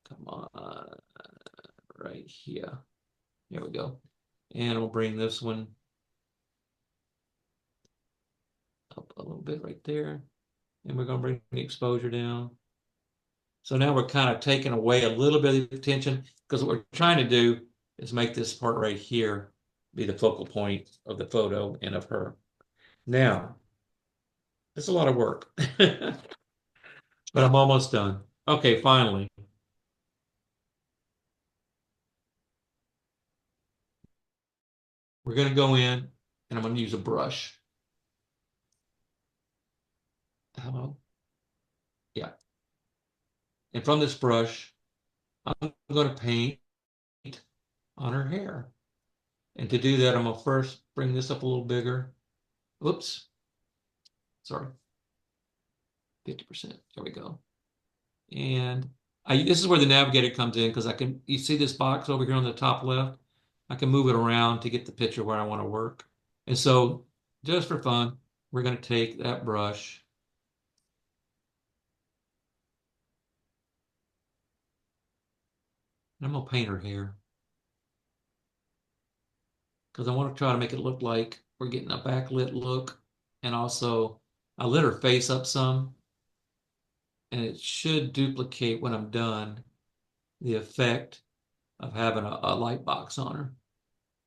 Come on. Right right here. There we go. And we'll bring this one up a little bit right there. And we're going to bring the exposure down. So now we're kind of taking away a little bit of the attention, because what we're trying to do is make this part right here be the focal point of the photo and of her. Now, it's a lot of work, but I'm almost done. Okay, finally. We're going to go in and I'm going to use a brush. Hello? Yeah. And from this brush, I'm going to paint on her hair. And to do that, I'm going to first bring this up a little bigger. Oops. Sorry. 50%. There we go. And this is where the navigator comes in, because you see this box over here on the top left? I can move it around to get the picture where I want to work. And so just for fun, we're going to take that brush and I'm going to paint her hair, because I want to try to make it look like we're getting a backlit look. And also I lit her face up some, and it should duplicate when I'm done the effect of having a light box on her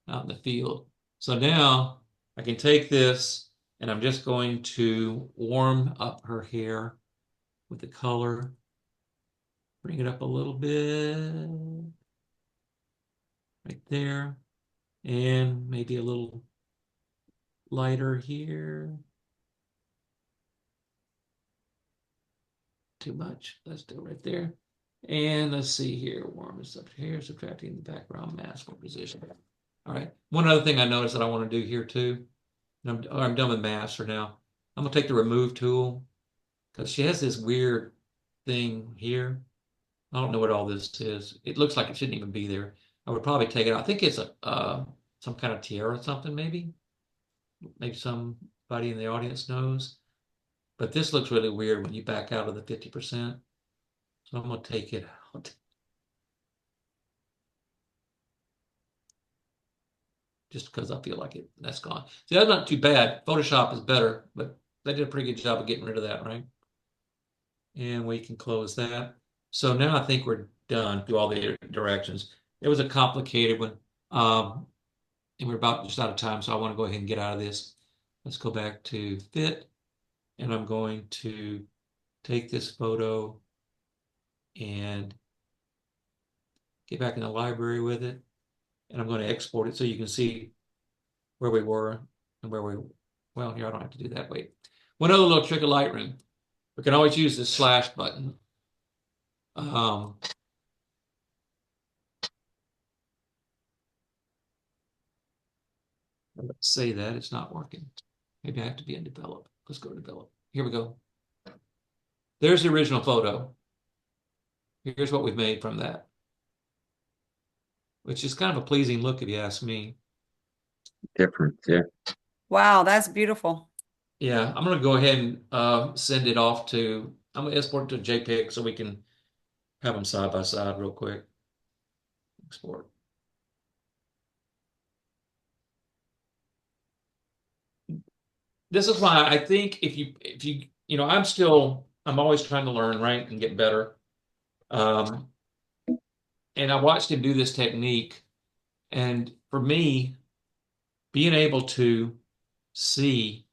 out in the field. So now I can take this and I'm just going to warm up her hair with the color, bring it up a little bit right there, and maybe a little lighter here. Too much. Let's do it right there. And let's see here, warm this up here, subtracting the background mask or position. All right. One other thing I noticed that I want to do here too, and I'm done with mask for now. I'm gonna take the remove tool, because she has this weird thing here. I don't know what all this is. It looks like it shouldn't even be there. I would probably take it out. I think it's some kind of tiara or something, maybe. Maybe somebody in the audience knows. But this looks really weird when you back out of the 50%. So I'm gonna take it out. Just because I feel like that's gone. See, that's not too bad. Photoshop is better, but they did a pretty good job of getting rid of that, right? And we can close that. So now I think we're done through all the directions. It was a complicated one. And we're about just out of time, so I want to go ahead and get out of this. Let's go back to fit. And I'm going to take this photo and get back in the library with it. And I'm going to export it so you can see where we were and well, here, I don't have to do that. Wait. One other little trick of Lightroom. We can always use this slash button. Let's say that it's not working. Maybe I have to be in develop. Let's go to develop. Here we go. There's the original photo. Here's what we've made from that, which is kind of a pleasing look if you ask me. Different, yeah. Wow, that's beautiful. Yeah, I'm going to go ahead and send it off to, I'm going to export it to JPEG so we can have them side by side real quick. Export. This is why I think if you I'm always trying to learn, right, and get better. And I watched him do this technique, and for me, being able to see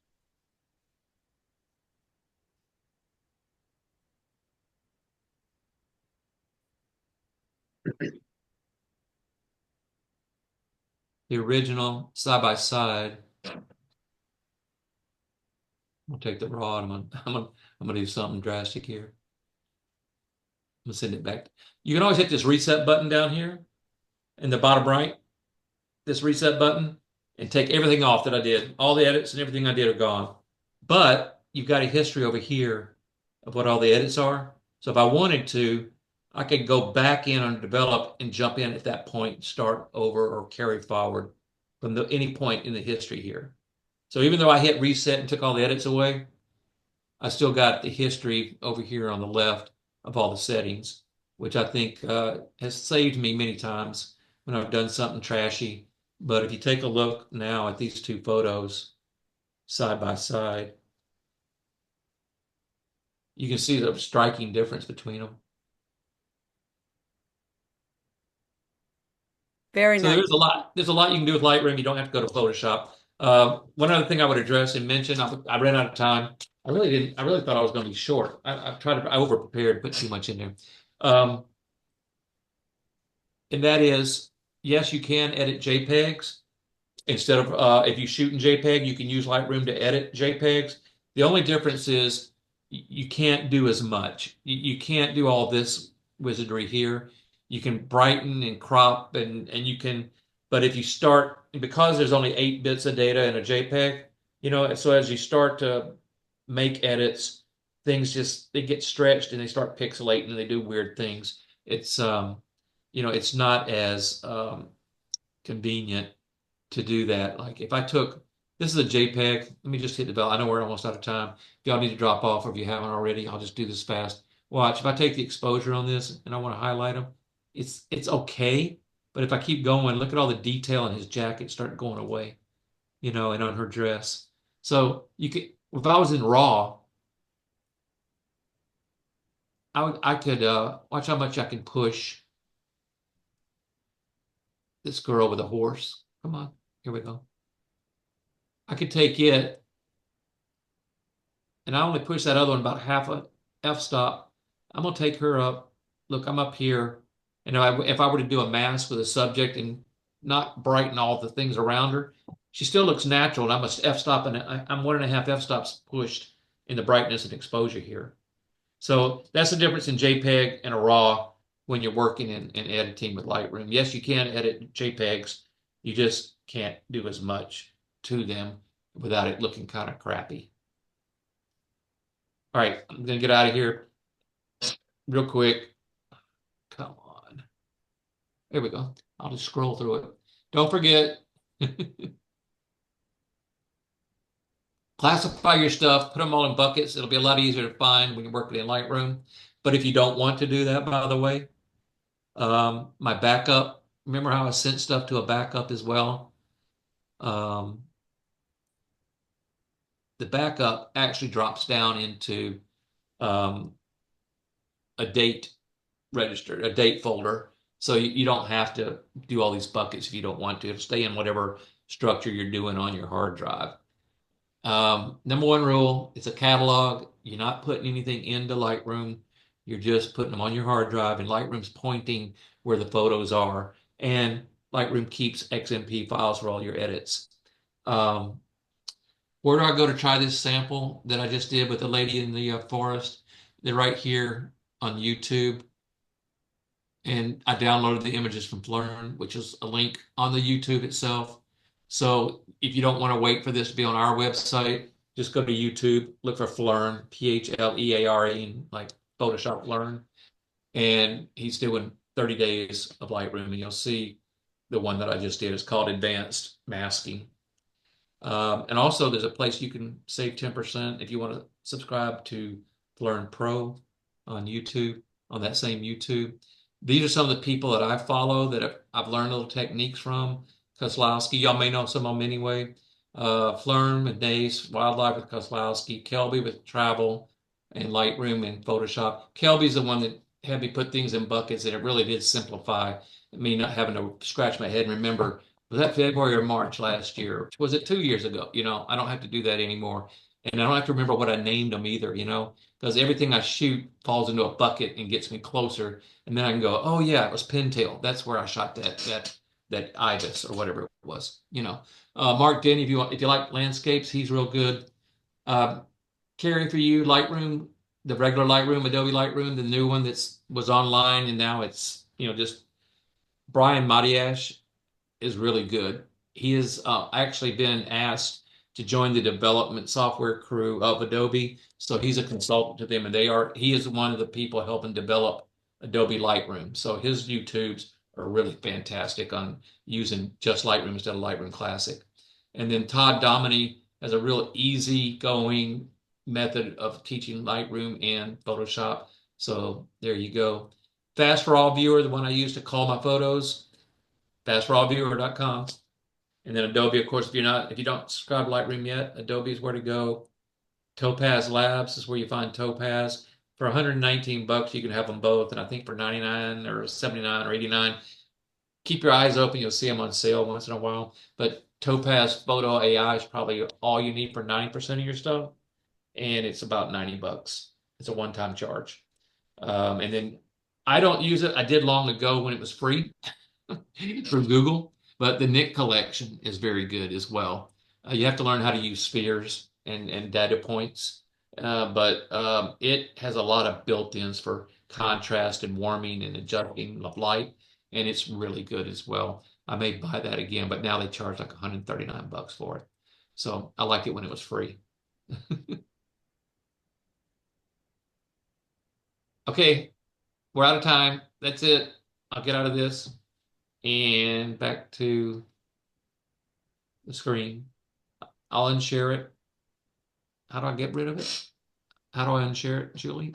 the original side by side. I'll take the raw and I'm gonna do something drastic here. I'm gonna send it back. You can always hit this reset button down here in the bottom right, this reset button, and take everything off that I did. All the edits and everything I did are gone. But you've got a history over here of what all the edits are. So if I wanted to, I could go back in and develop and jump in at that point, start over or carry forward from any point in the history here. So even though I hit reset and took all the edits away, I still got the history over here on the left of all the settings, which I think has saved me many times when I've done something trashy. But if you take a look now at these two photos side by side, you can see the striking difference between them. Very So nice. there's a lot you can do with Lightroom. You don't have to go to Photoshop. One other thing I would address and mention, I ran out of time. I really thought I was going to be short. I over prepared, put too much in there. Um, and that is, yes, you can edit JPEGs. Instead of if you shoot in JPEG, you can use Lightroom to edit JPEGs. The only difference is you can't do as much. You can't do all this wizardry here. You can brighten and crop and you can, but if you start, because there's only 8 bits of data in a JPEG, so as you start to make edits, they get stretched and they start pixelating and they do weird things. It's not as convenient to do that. Like if I took, this is a JPEG. Let me just hit the bell. I know we're almost out of time. If y'all need to drop off or if you haven't already, I'll just do this fast. Watch, if I take the exposure on this and I want to highlight them, it's okay. But if I keep going, look at all the detail in his jacket start going away, and on her dress. So if I was in RAW, I could watch how much I can push this girl with a horse. Come on, here we go. I could take it and I only push that other one about half a f-stop. I'm gonna take her up. Look, I'm up here, and if I were to do a mask with a subject and not brighten all the things around her, she still looks natural. And I'm a f-stop, and I'm 1.5 f-stops pushed in the brightness and exposure here. So that's the difference in JPEG and a RAW when you're working and editing with Lightroom. Yes, you can edit JPEGs. You just can't do as much to them without it looking kind of crappy. All right, I'm gonna get out of here real quick. Come on. There we go. I'll just scroll through it. Don't forget, classify your stuff, put them all in buckets. It'll be a lot easier to find when you're working in Lightroom. But if you don't want to do that, by the way, my backup, remember how I sent stuff to a backup as well? Um, the backup actually drops down into um, a date register, a date folder. So you don't have to do all these buckets if you don't want to. It'll stay in whatever structure you're doing on your hard drive. Number one rule, it's a catalog. You're not putting anything into Lightroom. You're just putting them on your hard drive, and Lightroom's pointing where the photos are. And Lightroom keeps XMP files for all your edits. Where do I go to try this sample that I just did with the lady in the forest? They're right here on YouTube. And I downloaded the images from Flurn, which is a link on the YouTube itself. So if you don't want to wait for this to be on our website, just go to YouTube, look for Flurn, Phleare, like Photoshop Learn. And he's doing 30 days of Lightroom, and you'll see the one that I just did. It's called Advanced Masking. And also, there's a place you can save 10% if you want to subscribe to Learn Pro on YouTube, on that same YouTube. These are some of the people that I follow that I've learned little techniques from. Kozlowski, y'all may know some of them anyway. Flurn and Nace, Wildlife with Kozlowski, Kelby with Travel, and Lightroom and Photoshop. Kelby's the one that had me put things in buckets, and it really did simplify me not having to scratch my head and remember, was that February or March last year? Was it 2 years ago? I don't have to do that anymore. And I don't have to remember what I named them either, because everything I shoot falls into a bucket and gets me closer. And then I can go, oh yeah, it was Pintail. That's where I shot that ibis or whatever it was. Mark Denny, if you like landscapes, he's real good. Carrie, for you, Lightroom, the regular Lightroom, Adobe Lightroom, the new one was online and now it's just Brian Matiash is really good. He has actually been asked to join the development software crew of Adobe. So he's a consultant to them, and he is one of the people helping develop Adobe Lightroom. So his YouTubes are really fantastic on using just Lightroom instead of Lightroom Classic. And then Todd Dominy has a real easy-going method of teaching Lightroom and FastRawViewer.com. And then Adobe, of course, if you don't subscribe to Lightroom yet, Adobe is where to go. Topaz Labs is where you find Topaz. For 119 bucks, you can have them both, and I think for 99 or 79 or 89, keep your eyes open. You'll see them on sale once in a while. But Topaz Photo AI is probably all you need for 90% of your stuff, and it's about 90 bucks. It's a one-time charge. And then I don't use it. I did long ago when it was free through Google, but the Nick collection is very good as well. You have to learn how to use spheres and data points, but it has a lot of built-ins for contrast and warming and adjusting of light, and it's really good as well. I may buy that again, but now they charge like 139 bucks for it. So I liked it when it was free. Okay, we're out of time. That's it. I'll get out of this and back to the screen. I'll unshare it. How do I get rid of it? How do I unshare it, Julie?